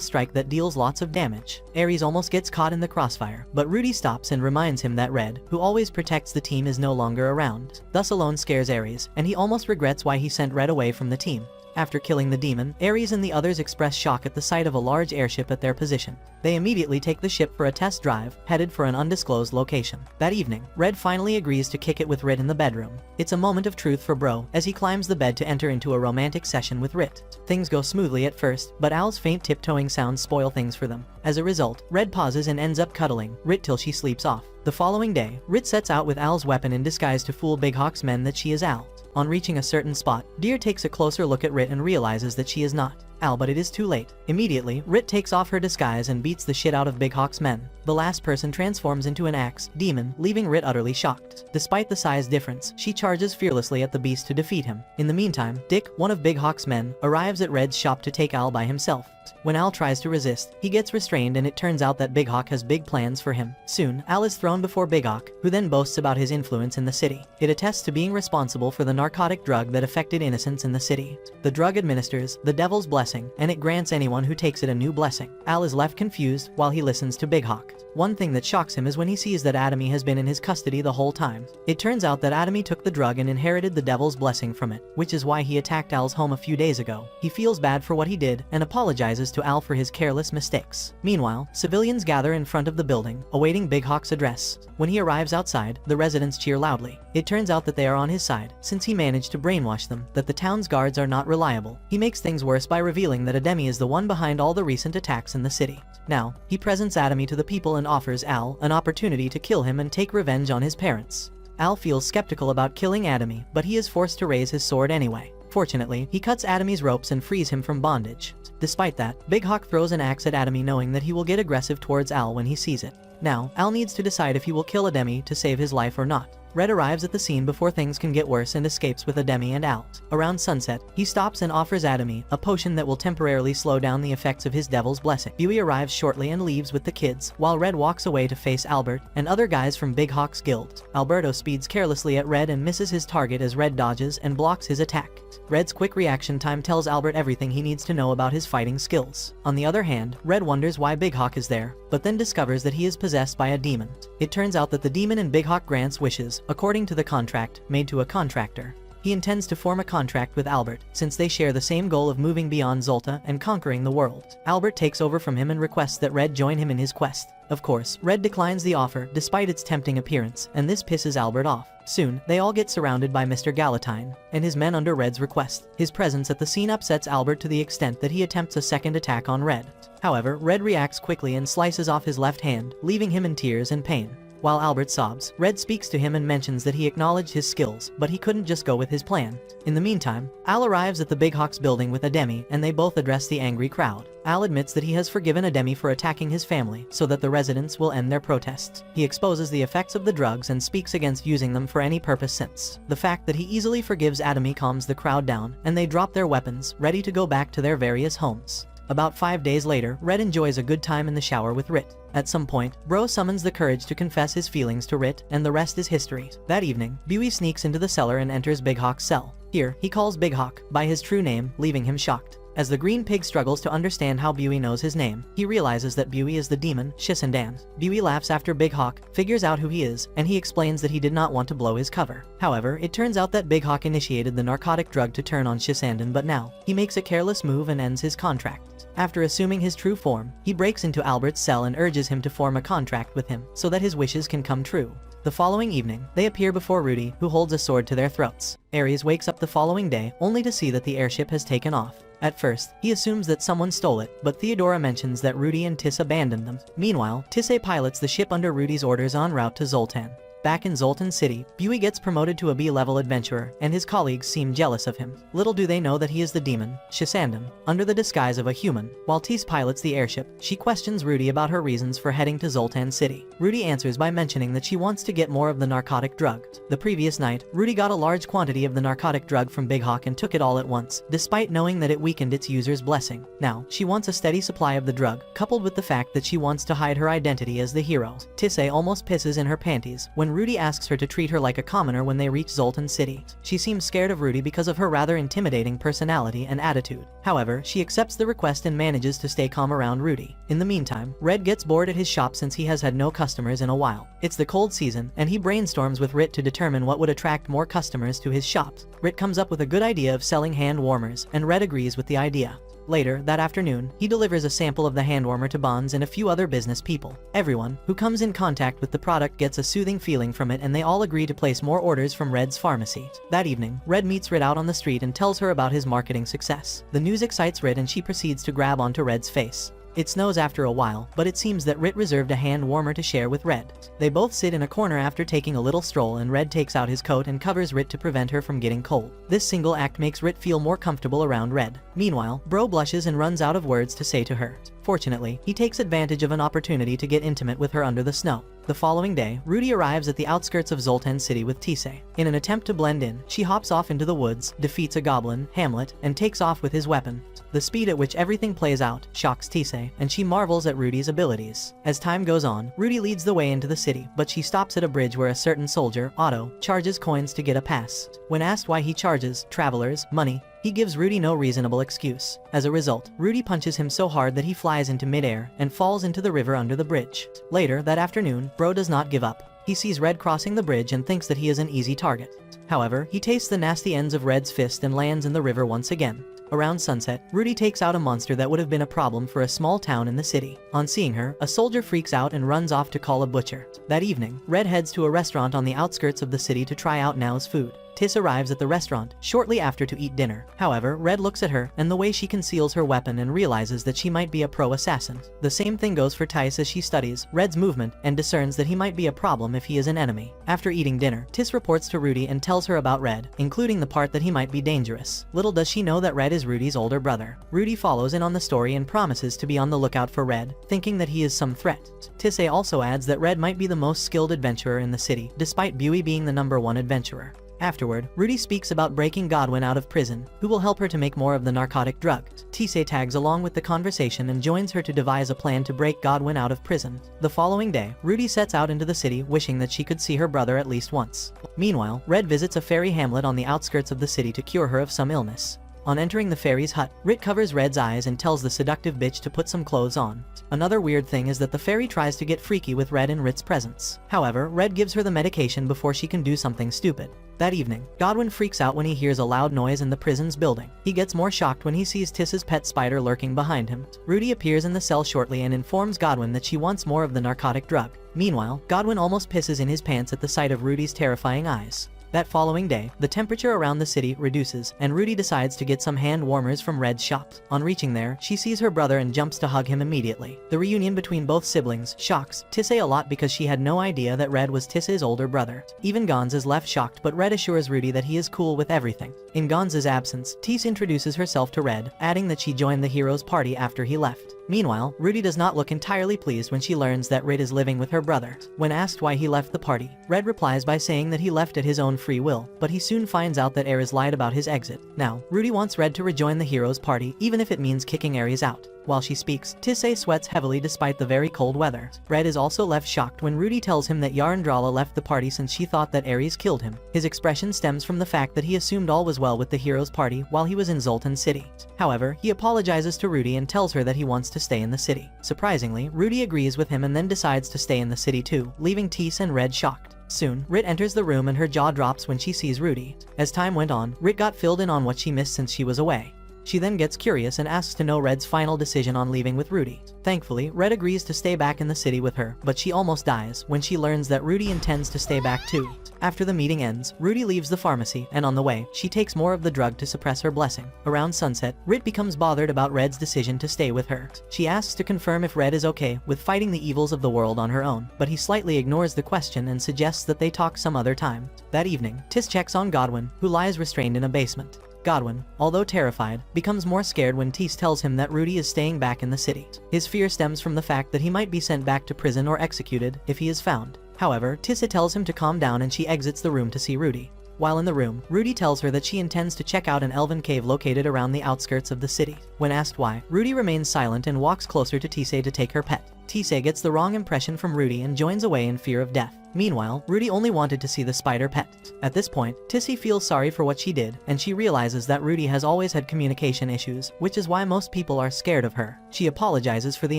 strike that deals lots of damage. Aries almost gets caught in the crossfire, but Rudy stops and reminds him that Red, who always protects the team, is no longer around. Thus alone scares Aries, and he almost regrets why he sent Red away from the team. After killing the demon, Aries and the others express shock at the sight of a large airship at their position. They immediately take the ship for a test drive, headed for an undisclosed location. That evening, Red finally agrees to kick it with Rit in the bedroom. It's a moment of truth for Bro, as he climbs the bed to enter into a romantic session with Rit. Things go smoothly at first, but Al's faint tiptoeing sounds spoil things for them. As a result, Red pauses and ends up cuddling Rit till she sleeps off. The following day, Rit sets out with Al's weapon in disguise to fool Big Hawk's men that she is Al. On reaching a certain spot, Deer takes a closer look at Rit and realizes that she is not Al, but it is too late. Immediately, Rit takes off her disguise and beats the shit out of Big Hawk's men. The last person transforms into an axe demon, leaving Rit utterly shocked. Despite the size difference, she charges fearlessly at the beast to defeat him. In the meantime, Dick, one of Big Hawk's men, arrives at Red's shop to take Al by himself. When Al tries to resist, he gets restrained and it turns out that Big Hawk has big plans for him. Soon, Al is thrown before Big Hawk, who then boasts about his influence in the city. It attests to being responsible for the narcotic drug that affected innocents in the city. The drug administers the devil's blessing, and it grants anyone who takes it a new blessing. Al is left confused while he listens to Big Hawk. One thing that shocks him is when he sees that Akame has been in his custody the whole time. It turns out that Akame took the drug and inherited the devil's blessing from it, which is why he attacked Al's home a few days ago. He feels bad for what he did and apologizes to Al for his careless mistakes. Meanwhile, civilians gather in front of the building, awaiting Big Hawk's address. When he arrives outside, the residents cheer loudly. It turns out that they are on his side, since he managed to brainwash them that the town's guards are not reliable. He makes things worse by revealing that Akame is the one behind all the recent attacks in the city. Now, he presents Akame to the people and offers Al an opportunity to kill him and take revenge on his parents. Al feels skeptical about killing Akame, but he is forced to raise his sword anyway. Fortunately, he cuts Akame's ropes and frees him from bondage. Despite that, Big Hawk throws an axe at Akame, knowing that he will get aggressive towards Al when he sees it. Now, Al needs to decide if he will kill Akame to save his life or not. Red arrives at the scene before things can get worse and escapes with Akame and Al. Around sunset, he stops and offers Akame a potion that will temporarily slow down the effects of his devil's blessing. Buey arrives shortly and leaves with the kids, while Red walks away to face Albert and other guys from Big Hawk's guild. Alberto speeds carelessly at Red and misses his target as Red dodges and blocks his attack. Red's quick reaction time tells Albert everything he needs to know about his fighting skills. On the other hand, Red wonders why Big Hawk is there, but then discovers that he is possessed by a demon. It turns out that the demon in Big Hawk grants wishes, according to the contract made to a contractor. He intends to form a contract with Albert, since they share the same goal of moving beyond Zulta and conquering the world. Albert takes over from him and requests that Red join him in his quest. Of course, Red declines the offer despite its tempting appearance, and this pisses Albert off. Soon, they all get surrounded by Mr. Galatine and his men under Red's request. His presence at the scene upsets Albert to the extent that he attempts a second attack on Red. However, Red reacts quickly and slices off his left hand, leaving him in tears and pain. While Albert sobs, Red speaks to him and mentions that he acknowledged his skills, but he couldn't just go with his plan. In the meantime, Al arrives at the Big Hawk's building with Akame, and they both address the angry crowd. Al admits that he has forgiven Akame for attacking his family, so that the residents will end their protests. He exposes the effects of the drugs and speaks against using them for any purpose, since the fact that he easily forgives Akame calms the crowd down, and they drop their weapons, ready to go back to their various homes. About 5 days later, Red enjoys a good time in the shower with Rit. At some point, Bro summons the courage to confess his feelings to Rit, and the rest is history. That evening, Buey sneaks into the cellar and enters Big Hawk's cell. Here, he calls Big Hawk by his true name, leaving him shocked. As the green pig struggles to understand how Buey knows his name, he realizes that Buey is the demon, Shisandan. Buey laughs after Big Hawk figures out who he is, and he explains that he did not want to blow his cover. However, it turns out that Big Hawk initiated the narcotic drug to turn on Shisandan, but now, he makes a careless move and ends his contract. After assuming his true form, he breaks into Albert's cell and urges him to form a contract with him, so that his wishes can come true. The following evening, they appear before Rudy, who holds a sword to their throats. Aries wakes up the following day, only to see that the airship has taken off. At first, he assumes that someone stole it, but Theodora mentions that Rudy and Tiss abandoned them. Meanwhile, Tissé pilots the ship under Rudy's orders en route to Zultan. Back in Zultan City, Bui gets promoted to a B-level adventurer, and his colleagues seem jealous of him. Little do they know that he is the demon, Shisandam, under the disguise of a human. While Thieves pilots the airship, she questions Rudy about her reasons for heading to Zultan City. Rudy answers by mentioning that she wants to get more of the narcotic drug. The previous night, Rudy got a large quantity of the narcotic drug from Big Hawk and took it all at once, despite knowing that it weakened its user's blessing. Now, she wants a steady supply of the drug, coupled with the fact that she wants to hide her identity as the hero. Tissé almost pisses in her panties when Rudy asks her to treat her like a commoner when they reach Zultan City. She seems scared of Rudy because of her rather intimidating personality and attitude. However, she accepts the request and manages to stay calm around Rudy. In the meantime, Red gets bored at his shop since he has had no customers in a while. It's the cold season, and he brainstorms with Rit to determine what would attract more customers to his shops. Rit comes up with a good idea of selling hand warmers, and Red agrees with the idea. Later, that afternoon, he delivers a sample of the hand warmer to Bonds and a few other business people. Everyone who comes in contact with the product gets a soothing feeling from it, and they all agree to place more orders from Red's pharmacy. That evening, Red meets Rit out on the street and tells her about his marketing success. The news excites Rit and she proceeds to grab onto Red's face. It snows after a while, but it seems that Rit reserved a hand warmer to share with Red. They both sit in a corner after taking a little stroll, and Red takes out his coat and covers Rit to prevent her from getting cold. This single act makes Rit feel more comfortable around Red. Meanwhile, Bro blushes and runs out of words to say to her. Fortunately, he takes advantage of an opportunity to get intimate with her under the snow. The following day, Rudy arrives at the outskirts of Zultan City with Tissé. In an attempt to blend in, she hops off into the woods, defeats a goblin, Hamlet, and takes off with his weapon. The speed at which everything plays out shocks Tissé, and she marvels at Rudy's abilities. As time goes on, Rudy leads the way into the city, but she stops at a bridge where a certain soldier, Otto, charges coins to get a pass. When asked why he charges travelers money, he gives Rudy no reasonable excuse. As a result, Rudy punches him so hard that he flies into midair and falls into the river under the bridge. Later that afternoon, Bro does not give up. He sees Red crossing the bridge and thinks that he is an easy target. However, he tastes the nasty ends of Red's fist and lands in the river once again. Around sunset, Rudy takes out a monster that would have been a problem for a small town in the city. On seeing her, a soldier freaks out and runs off to call a butcher. That evening, Red heads to a restaurant on the outskirts of the city to try out Now's food. Tiss arrives at the restaurant shortly after to eat dinner. However, Red looks at her and the way she conceals her weapon and realizes that she might be a pro assassin. The same thing goes for Tiss as she studies Red's movement and discerns that he might be a problem if he is an enemy. After eating dinner, Tiss reports to Rudy and tells her about Red, including the part that he might be dangerous. Little does she know that Red is Rudy's older brother. Rudy follows in on the story and promises to be on the lookout for Red, thinking that he is some threat. Tissé also adds that Red might be the most skilled adventurer in the city, despite Bui being the #1 adventurer. Afterward, Rudy speaks about breaking Godwin out of prison, who will help her to make more of the narcotic drug. Tissé tags along with the conversation and joins her to devise a plan to break Godwin out of prison. The following day, Rudy sets out into the city wishing that she could see her brother at least once. Meanwhile, Red visits a fairy hamlet on the outskirts of the city to cure her of some illness. On entering the fairy's hut, Rit covers Red's eyes and tells the seductive bitch to put some clothes on. Another weird thing is that the fairy tries to get freaky with Red and Rit's presence. However, Red gives her the medication before she can do something stupid. That evening, Godwin freaks out when he hears a loud noise in the prison's building. He gets more shocked when he sees Tiss's pet spider lurking behind him. Rudy appears in the cell shortly and informs Godwin that she wants more of the narcotic drug. Meanwhile, Godwin almost pisses in his pants at the sight of Rudy's terrifying eyes. That following day, the temperature around the city reduces, and Rudy decides to get some hand warmers from Red's shop. On reaching there, she sees her brother and jumps to hug him immediately. The reunion between both siblings shocks Tissé a lot because she had no idea that Red was Tiss's older brother. Even Gonz is left shocked, but Red assures Rudy that he is cool with everything. In Gonz's absence, Tiss introduces herself to Red, adding that she joined the hero's party after he left. Meanwhile, Rudy does not look entirely pleased when she learns that Red is living with her brother. When asked why he left the party, Red replies by saying that he left at his own free will, but he soon finds out that Aries lied about his exit. Now, Rudy wants Red to rejoin the hero's party, even if it means kicking Aries out. While she speaks, Tissé sweats heavily despite the very cold weather. Red is also left shocked when Rudy tells him that Yarndrala left the party since she thought that Aries killed him. His expression stems from the fact that he assumed all was well with the hero's party while he was in Zultan City. However, he apologizes to Rudy and tells her that he wants to stay in the city. Surprisingly, Rudy agrees with him and then decides to stay in the city too, leaving Tiss and Red shocked. Soon, Rit enters the room and her jaw drops when she sees Rudy. As time went on, Rit got filled in on what she missed since she was away. She then gets curious and asks to know Red's final decision on leaving with Rudy. Thankfully, Red agrees to stay back in the city with her, but she almost dies when she learns that Rudy intends to stay back too. After the meeting ends, Rudy leaves the pharmacy, and on the way, she takes more of the drug to suppress her blessing. Around sunset, Rit becomes bothered about Red's decision to stay with her. She asks to confirm if Red is okay with fighting the evils of the world on her own, but he slightly ignores the question and suggests that they talk some other time. That evening, Tis checks on Godwin, who lies restrained in a basement. Godwin, although terrified, becomes more scared when Tis tells him that Rudy is staying back in the city. His fear stems from the fact that he might be sent back to prison or executed if he is found. However, Tissa tells him to calm down and she exits the room to see Rudy. While in the room, Rudy tells her that she intends to check out an elven cave located around the outskirts of the city. When asked why, Rudy remains silent and walks closer to Tissé to take her pet. Tissé gets the wrong impression from Rudy and joins away in fear of death. Meanwhile, Rudy only wanted to see the spider pet. At this point, Tissé feels sorry for what she did, and she realizes that Rudy has always had communication issues, which is why most people are scared of her. She apologizes for the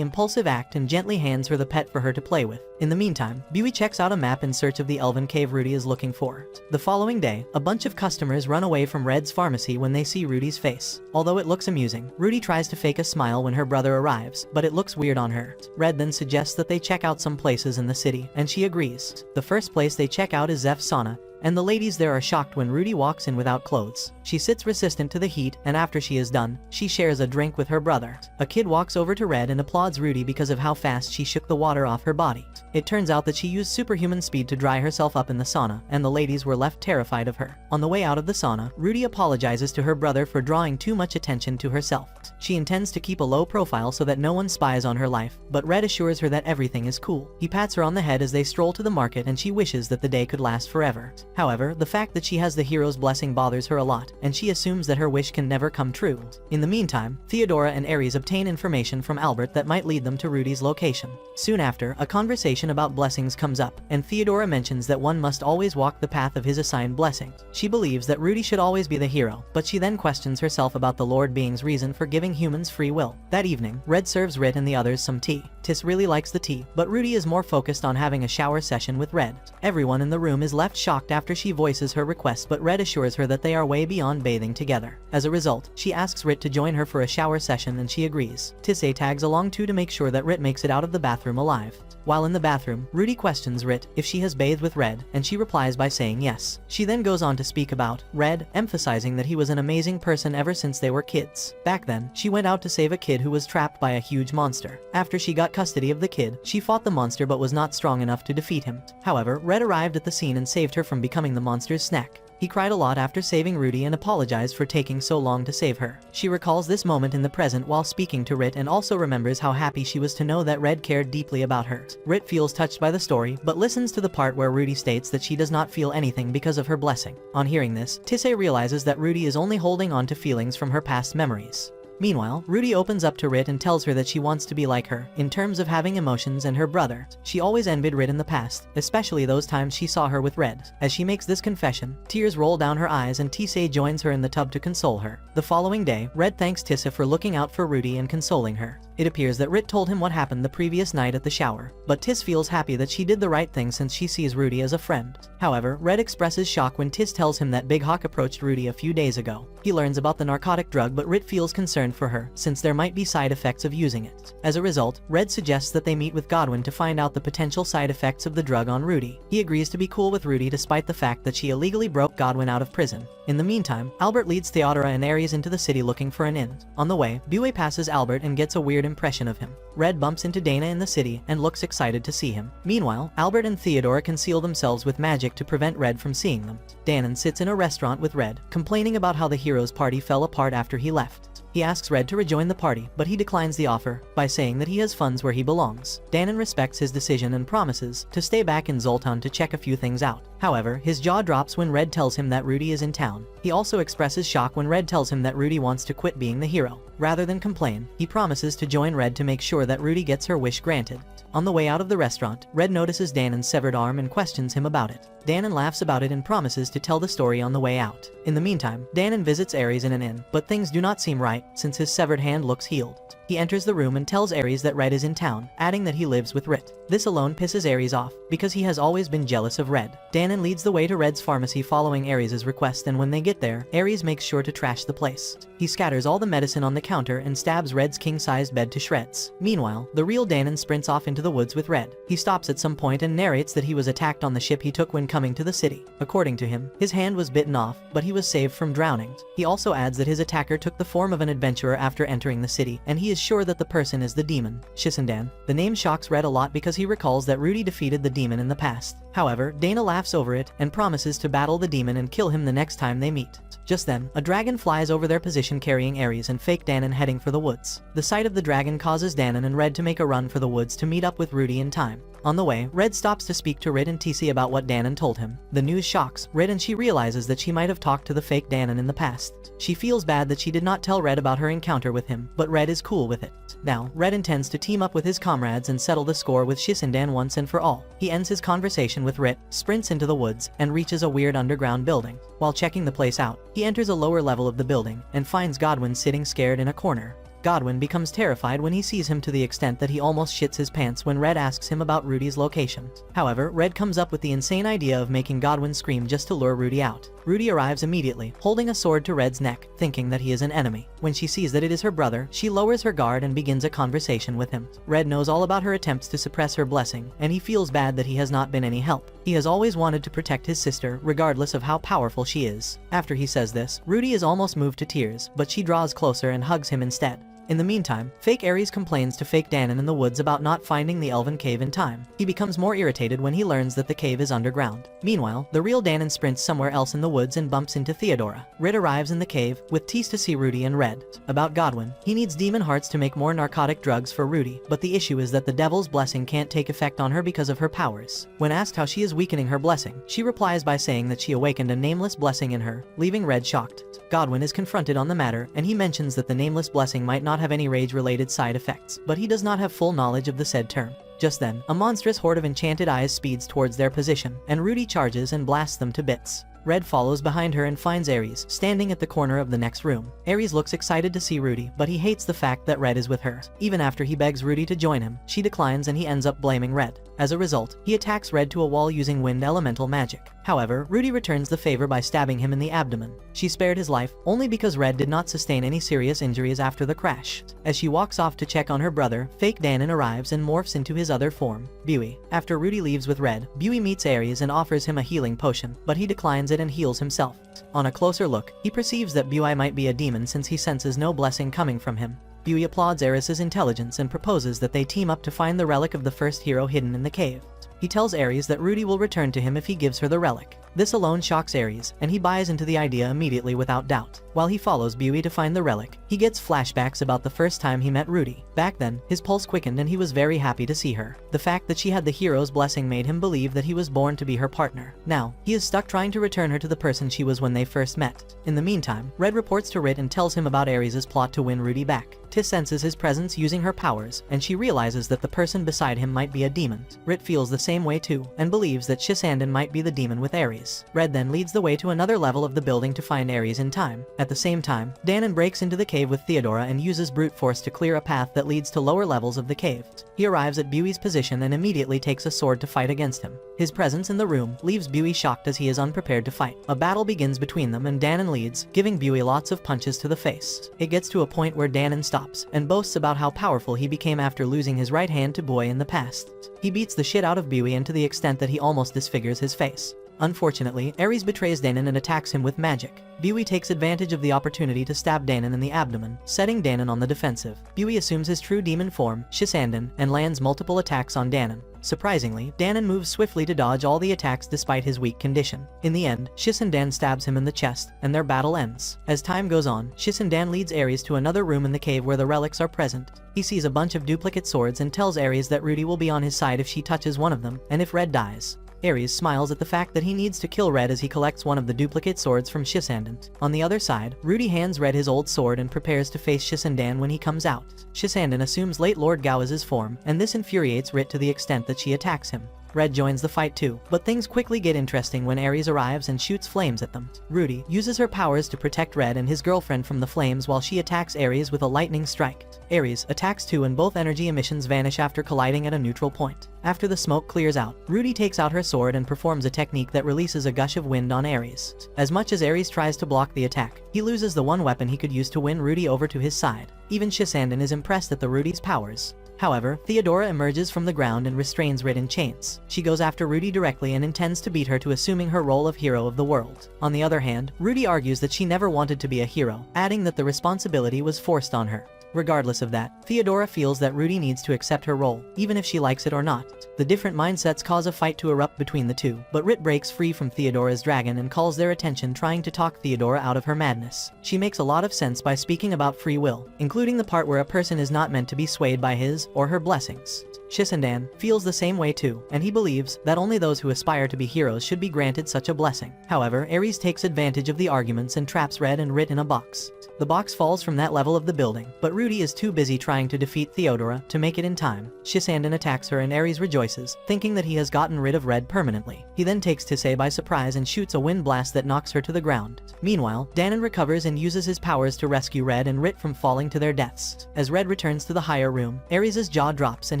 impulsive act and gently hands her the pet for her to play with. In the meantime, Bui checks out a map in search of the elven cave Rudy is looking for. The following day, a bunch of customers run away from Red's pharmacy when they see Rudy's face. Although it looks amusing, Rudy tries to fake a smile when her brother arrives, but it looks weird on her. Red then suggests that they check out some places in the city, and she agrees. The first place they check out is Zeph's sauna, and the ladies there are shocked when Rudy walks in without clothes. She sits resistant to the heat, and after she is done, she shares a drink with her brother. A kid walks over to Red and applauds Rudy because of how fast she shook the water off her body. It turns out that she used superhuman speed to dry herself up in the sauna, and the ladies were left terrified of her. On the way out of the sauna, Rudy apologizes to her brother for drawing too much attention to herself. She intends to keep a low profile so that no one spies on her life, but Red assures her that everything is cool. He pats her on the head as they stroll to the market and she wishes that the day could last forever. However, the fact that she has the hero's blessing bothers her a lot, and she assumes that her wish can never come true. In the meantime, Theodora and Aries obtain information from Albert that might lead them to Rudy's location. Soon after, a conversation about blessings comes up, and Theodora mentions that one must always walk the path of his assigned blessing. She believes that Rudy should always be the hero, but she then questions herself about the Lord being's reason for giving humans free will. That evening, Red serves Rit and the others some tea. Tis really likes the tea, but Rudy is more focused on having a shower session with Red. Everyone in the room is left shocked after she voices her request, but Red assures her that they are way beyond bathing together. As a result, she asks Rit to join her for a shower session and she agrees. Tissé tags along too to make sure that Rit makes it out of the bathroom alive. While in the bathroom, Rudy questions Rit if she has bathed with Red, and she replies by saying yes. She then goes on to speak about Red, emphasizing that he was an amazing person ever since they were kids. Back then, she went out to save a kid who was trapped by a huge monster. After she got custody of the kid, she fought the monster but was not strong enough to defeat him. However, Red arrived at the scene and saved her from becoming the monster's snack. He cried a lot after saving Rudy and apologized for taking so long to save her. She recalls this moment in the present while speaking to Rit and also remembers how happy she was to know that Red cared deeply about her. Rit feels touched by the story, but listens to the part where Rudy states that she does not feel anything because of her blessing. On hearing this, Tissé realizes that Rudy is only holding on to feelings from her past memories. Meanwhile, Rudy opens up to Rit and tells her that she wants to be like her, in terms of having emotions and her brother. She always envied Rit in the past, especially those times she saw her with Red. As she makes this confession, tears roll down her eyes and Tissé joins her in the tub to console her. The following day, Red thanks Tissa for looking out for Rudy and consoling her. It appears that Rit told him what happened the previous night at the shower, but Tiss feels happy that she did the right thing since she sees Rudy as a friend. However, Red expresses shock when Tiss tells him that Big Hawk approached Rudy a few days ago. He learns about the narcotic drug, but Rit feels concerned for her, since there might be side effects of using it. As a result, Red suggests that they meet with Godwin to find out the potential side effects of the drug on Rudy. He agrees to be cool with Rudy despite the fact that she illegally broke Godwin out of prison. In the meantime, Albert leads Theodora and Aries into the city looking for an inn. On the way, Bue passes Albert and gets a weird impression of him. Red bumps into Dana in the city and looks excited to see him. Meanwhile, Albert and Theodora conceal themselves with magic to prevent Red from seeing them. Danon sits in a restaurant with Red, complaining about how the hero's party fell apart after he left. He asks Red to rejoin the party, but he declines the offer by saying that he has funds where he belongs. Danon respects his decision and promises to stay back in Zultan to check a few things out. However, his jaw drops when Red tells him that Rudy is in town. He also expresses shock when Red tells him that Rudy wants to quit being the hero. Rather than complain, he promises to join Red to make sure that Rudy gets her wish granted. On the way out of the restaurant, Red notices Danon's severed arm and questions him about it. Danon laughs about it and promises to tell the story on the way out. In the meantime, Danon visits Aries in an inn, but things do not seem right since his severed hand looks healed. He enters the room and tells Aries that Red is in town, adding that he lives with Rit. This alone pisses Aries off, because he has always been jealous of Red. Danon leads the way to Red's pharmacy following Aries' request, and when they get there, Aries makes sure to trash the place. He scatters all the medicine on the counter and stabs Red's king-sized bed to shreds. Meanwhile, the real Danon sprints off into the woods with Red. He stops at some point and narrates that he was attacked on the ship he took when coming to the city. According to him, his hand was bitten off, but he was saved from drowning. He also adds that his attacker took the form of an adventurer after entering the city, and he is sure that the person is the demon, Shisandan. The name shocks Red a lot because he recalls that Rudy defeated the demon in the past. However, Dana laughs over it and promises to battle the demon and kill him the next time they meet. Just then, a dragon flies over their position carrying Aries and fake Danon heading for the woods. The sight of the dragon causes Danon and Red to make a run for the woods to meet up with Rudy in time. On the way, Red stops to speak to Rit and TC about what Danon told him. The news shocks Rit and she realizes that she might have talked to the fake Danon in the past. She feels bad that she did not tell Red about her encounter with him, but Red is cool with it. Now, Red intends to team up with his comrades and settle the score with Shisandan once and for all. He ends his conversation with Rit, sprints into the woods, and reaches a weird underground building. While checking the place out, he enters a lower level of the building and finds Godwin sitting scared in a corner. Godwin becomes terrified when he sees him to the extent that he almost shits his pants when Red asks him about Rudy's location. However, Red comes up with the insane idea of making Godwin scream just to lure Rudy out. Rudy arrives immediately, holding a sword to Red's neck, thinking that he is an enemy. When she sees that it is her brother, she lowers her guard and begins a conversation with him. Red knows all about her attempts to suppress her blessing, and he feels bad that he has not been any help. He has always wanted to protect his sister, regardless of how powerful she is. After he says this, Rudy is almost moved to tears, but she draws closer and hugs him instead. In the meantime, fake Aries complains to fake Danon in the woods about not finding the elven cave in time. He becomes more irritated when he learns that the cave is underground. Meanwhile, the real Danon sprints somewhere else in the woods and bumps into Theodora. Rit arrives in the cave, with Tease to see Rudy and Red. About Godwin, he needs demon hearts to make more narcotic drugs for Rudy, but the issue is that the devil's blessing can't take effect on her because of her powers. When asked how she is weakening her blessing, she replies by saying that she awakened a nameless blessing in her, leaving Red shocked. Godwin is confronted on the matter, and he mentions that the nameless blessing might not have any rage-related side effects, but he does not have full knowledge of the said term. Just then, a monstrous horde of enchanted eyes speeds towards their position, and Rudy charges and blasts them to bits. Red follows behind her and finds Aries, standing at the corner of the next room. Aries looks excited to see Rudy, but he hates the fact that Red is with her. Even after he begs Rudy to join him, she declines and he ends up blaming Red. As a result, he attacks Red to a wall using wind elemental magic. However, Rudy returns the favor by stabbing him in the abdomen. She spared his life, only because Red did not sustain any serious injuries after the crash. As she walks off to check on her brother, fake Danon arrives and morphs into his other form, Buey. After Rudy leaves with Red, Buey meets Aries and offers him a healing potion, but he declines it and heals himself. On a closer look, he perceives that Buey might be a demon since he senses no blessing coming from him. Buey applauds Aries' intelligence and proposes that they team up to find the relic of the first hero hidden in the cave. He tells Aries that Rudy will return to him if he gives her the relic. This alone shocks Aries, and he buys into the idea immediately without doubt. While he follows Buey to find the relic, he gets flashbacks about the first time he met Rudy. Back then, his pulse quickened and he was very happy to see her. The fact that she had the hero's blessing made him believe that he was born to be her partner. Now, he is stuck trying to return her to the person she was when they first met. In the meantime, Red reports to Rit and tells him about Aries' plot to win Rudy back. Tis senses his presence using her powers, and she realizes that the person beside him might be a demon. Rit feels the same way too, and believes that Shisandan might be the demon with Aries. Red then leads the way to another level of the building to find Aries in time. At the same time, Danon breaks into the cave with Theodora and uses brute force to clear a path that leads to lower levels of the cave. He arrives at Buey's position and immediately takes a sword to fight against him. His presence in the room leaves Buey shocked as he is unprepared to fight. A battle begins between them and Danon leads, giving Buey lots of punches to the face. It gets to a point where Danon stops and boasts about how powerful he became after losing his right hand to Boy in the past. He beats the shit out of Buey and to the extent that he almost disfigures his face. Unfortunately, Aries betrays Danon and attacks him with magic. Buey takes advantage of the opportunity to stab Danon in the abdomen, setting Danon on the defensive. Buey assumes his true demon form, Shisandan, and lands multiple attacks on Danon. Surprisingly, Danon moves swiftly to dodge all the attacks despite his weak condition. In the end, Shisandan stabs him in the chest, and their battle ends. As time goes on, Shisandan leads Aries to another room in the cave where the relics are present. He sees a bunch of duplicate swords and tells Aries that Rudy will be on his side if she touches one of them, and if Red dies. Aries smiles at the fact that he needs to kill Red as he collects one of the duplicate swords from Shisandan. On the other side, Rudy hands Red his old sword and prepares to face Shisandan when he comes out. Shisandan assumes late Lord Gawaz's form, and this infuriates Rit to the extent that she attacks him. Red joins the fight too, but things quickly get interesting when Aries arrives and shoots flames at them. Rudy uses her powers to protect Red and his girlfriend from the flames while she attacks Aries with a lightning strike. Aries attacks too and both energy emissions vanish after colliding at a neutral point. After the smoke clears out, Rudy takes out her sword and performs a technique that releases a gush of wind on Aries. As much as Aries tries to block the attack, he loses the one weapon he could use to win Rudy over to his side. Even Shisandan is impressed at the Rudy's powers. However, Theodora emerges from the ground and restrains Rit in chains. She goes after Rudy directly and intends to beat her to assuming her role of hero of the world. On the other hand, Rudy argues that she never wanted to be a hero, adding that the responsibility was forced on her. Regardless of that, Theodora feels that Rudy needs to accept her role, even if she likes it or not. The different mindsets cause a fight to erupt between the two, but Rit breaks free from Theodora's dragon and calls their attention, trying to talk Theodora out of her madness. She makes a lot of sense by speaking about free will, including the part where a person is not meant to be swayed by his or her blessings. Shisandan feels the same way too, and he believes that only those who aspire to be heroes should be granted such a blessing. However, Aries takes advantage of the arguments and traps Red and Rit in a box. The box falls from that level of the building, but Rudy is too busy trying to defeat Theodora to make it in time. Shisandan attacks her and Aries rejoices, thinking that he has gotten rid of Red permanently. He then takes Tisei by surprise and shoots a wind blast that knocks her to the ground. Meanwhile, Danon recovers and uses his powers to rescue Red and Rit from falling to their deaths. As Red returns to the higher room, Aries' jaw drops and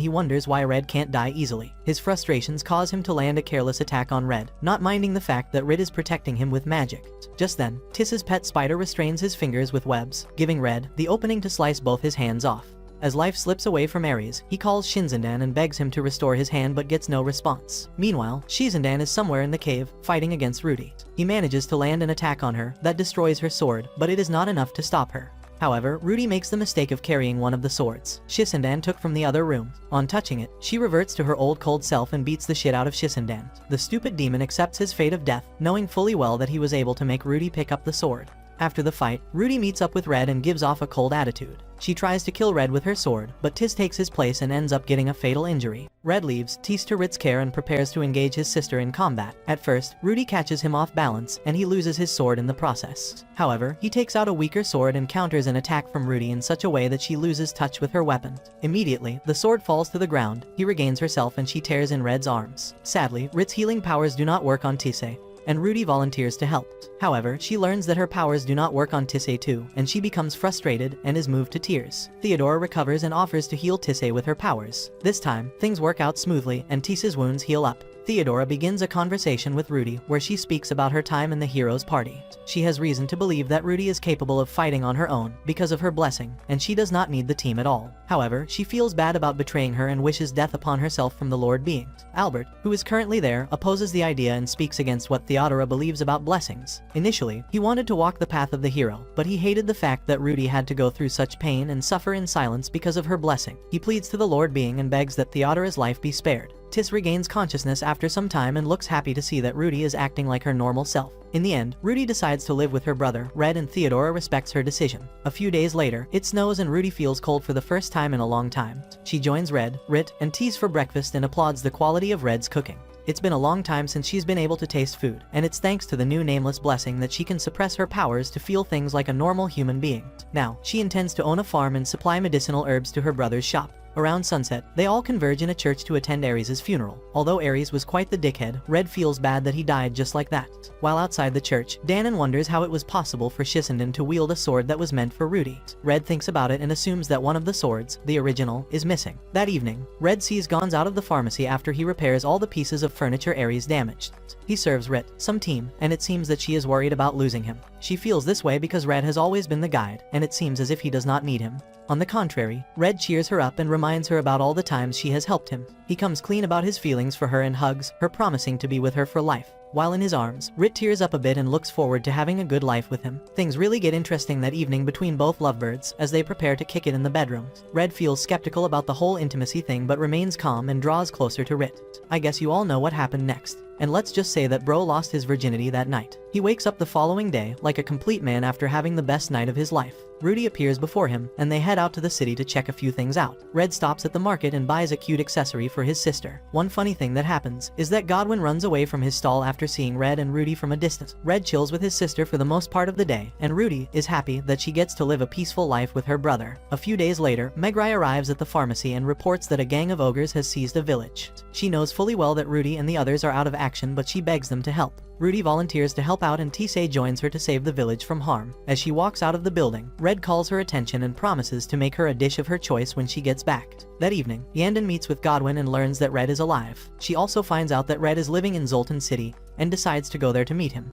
he wonders why Red can't die easily. His frustrations cause him to land a careless attack on Red, not minding the fact that Rit is protecting him with magic. Just then, Tiss's pet spider restrains his fingers with webs, giving Red the opening to slice both his hands off. As life slips away from Aries, he calls Shinzandan and begs him to restore his hand but gets no response. Meanwhile, Shisandan is somewhere in the cave, fighting against Rudy. He manages to land an attack on her that destroys her sword, but it is not enough to stop her. However, Rudy makes the mistake of carrying one of the swords Shisandan took from the other room. On touching it, she reverts to her old cold self and beats the shit out of Shisandan. The stupid demon accepts his fate of death, knowing fully well that he was able to make Rudy pick up the sword. After the fight, Rudy meets up with Red and gives off a cold attitude. She tries to kill Red with her sword, but Tiss takes his place and ends up getting a fatal injury. Red leaves Tiss to Rit's care and prepares to engage his sister in combat. At first, Rudy catches him off balance, and he loses his sword in the process. However, he takes out a weaker sword and counters an attack from Rudy in such a way that she loses touch with her weapon. Immediately, the sword falls to the ground, he regains herself and she tears in Red's arms. Sadly, Rit's healing powers do not work on Tissei, and Rudy volunteers to help. However, she learns that her powers do not work on Tissei too, and she becomes frustrated and is moved to tears. Theodora recovers and offers to heal Tissei with her powers. This time, things work out smoothly and Tissei's wounds heal up. Theodora begins a conversation with Rudy where she speaks about her time in the heroes' party. She has reason to believe that Rudy is capable of fighting on her own because of her blessing, and she does not need the team at all. However, she feels bad about betraying her and wishes death upon herself from the Lord being. Albert, who is currently there, opposes the idea and speaks against what Theodora believes about blessings. Initially, he wanted to walk the path of the hero, but he hated the fact that Rudy had to go through such pain and suffer in silence because of her blessing. He pleads to the Lord being and begs that Theodora's life be spared. Tiss regains consciousness after some time and looks happy to see that Rudy is acting like her normal self. In the end, Rudy decides to live with her brother, Red, and Theodora respects her decision. A few days later, it snows and Rudy feels cold for the first time in a long time. She joins Red, Rit, and Tiss for breakfast and applauds the quality of Red's cooking. It's been a long time since she's been able to taste food, and it's thanks to the new nameless blessing that she can suppress her powers to feel things like a normal human being. Now, she intends to own a farm and supply medicinal herbs to her brother's shop. Around sunset, they all converge in a church to attend Aries' funeral. Although Aries was quite the dickhead, Red feels bad that he died just like that. While outside the church, Danon wonders how it was possible for Shisandan to wield a sword that was meant for Rudy. Red thinks about it and assumes that one of the swords, the original, is missing. That evening, Red sees Gons out of the pharmacy after he repairs all the pieces of furniture Aries damaged. He serves Rit some team, and it seems that she is worried about losing him. She feels this way because Red has always been the guide, and it seems as if he does not need him. On the contrary, Red cheers her up and reminds her about all the times she has helped him. He comes clean about his feelings for her and hugs her, promising to be with her for life. While in his arms, Rit tears up a bit and looks forward to having a good life with him. Things really get interesting that evening between both lovebirds as they prepare to kick it in the bedroom. Red feels skeptical about the whole intimacy thing but remains calm and draws closer to Rit. I guess you all know what happened next. And let's just say that bro lost his virginity that night. He wakes up the following day like a complete man after having the best night of his life. Rudy appears before him, and they head out to the city to check a few things out. Red stops at the market and buys a cute accessory for his sister. One funny thing that happens is that Godwin runs away from his stall after seeing Red and Rudy from a distance. Red chills with his sister for the most part of the day, and Rudy is happy that she gets to live a peaceful life with her brother. A few days later, Megrai arrives at the pharmacy and reports that a gang of ogres has seized a village. She knows fully well that Rudy and the others are out of action, but she begs them to help. Rudy volunteers to help out and Tisei joins her to save the village from harm. As she walks out of the building, Red calls her attention and promises to make her a dish of her choice when she gets back. That evening, Yandon meets with Godwin and learns that Red is alive. She also finds out that Red is living in Zultan City and decides to go there to meet him.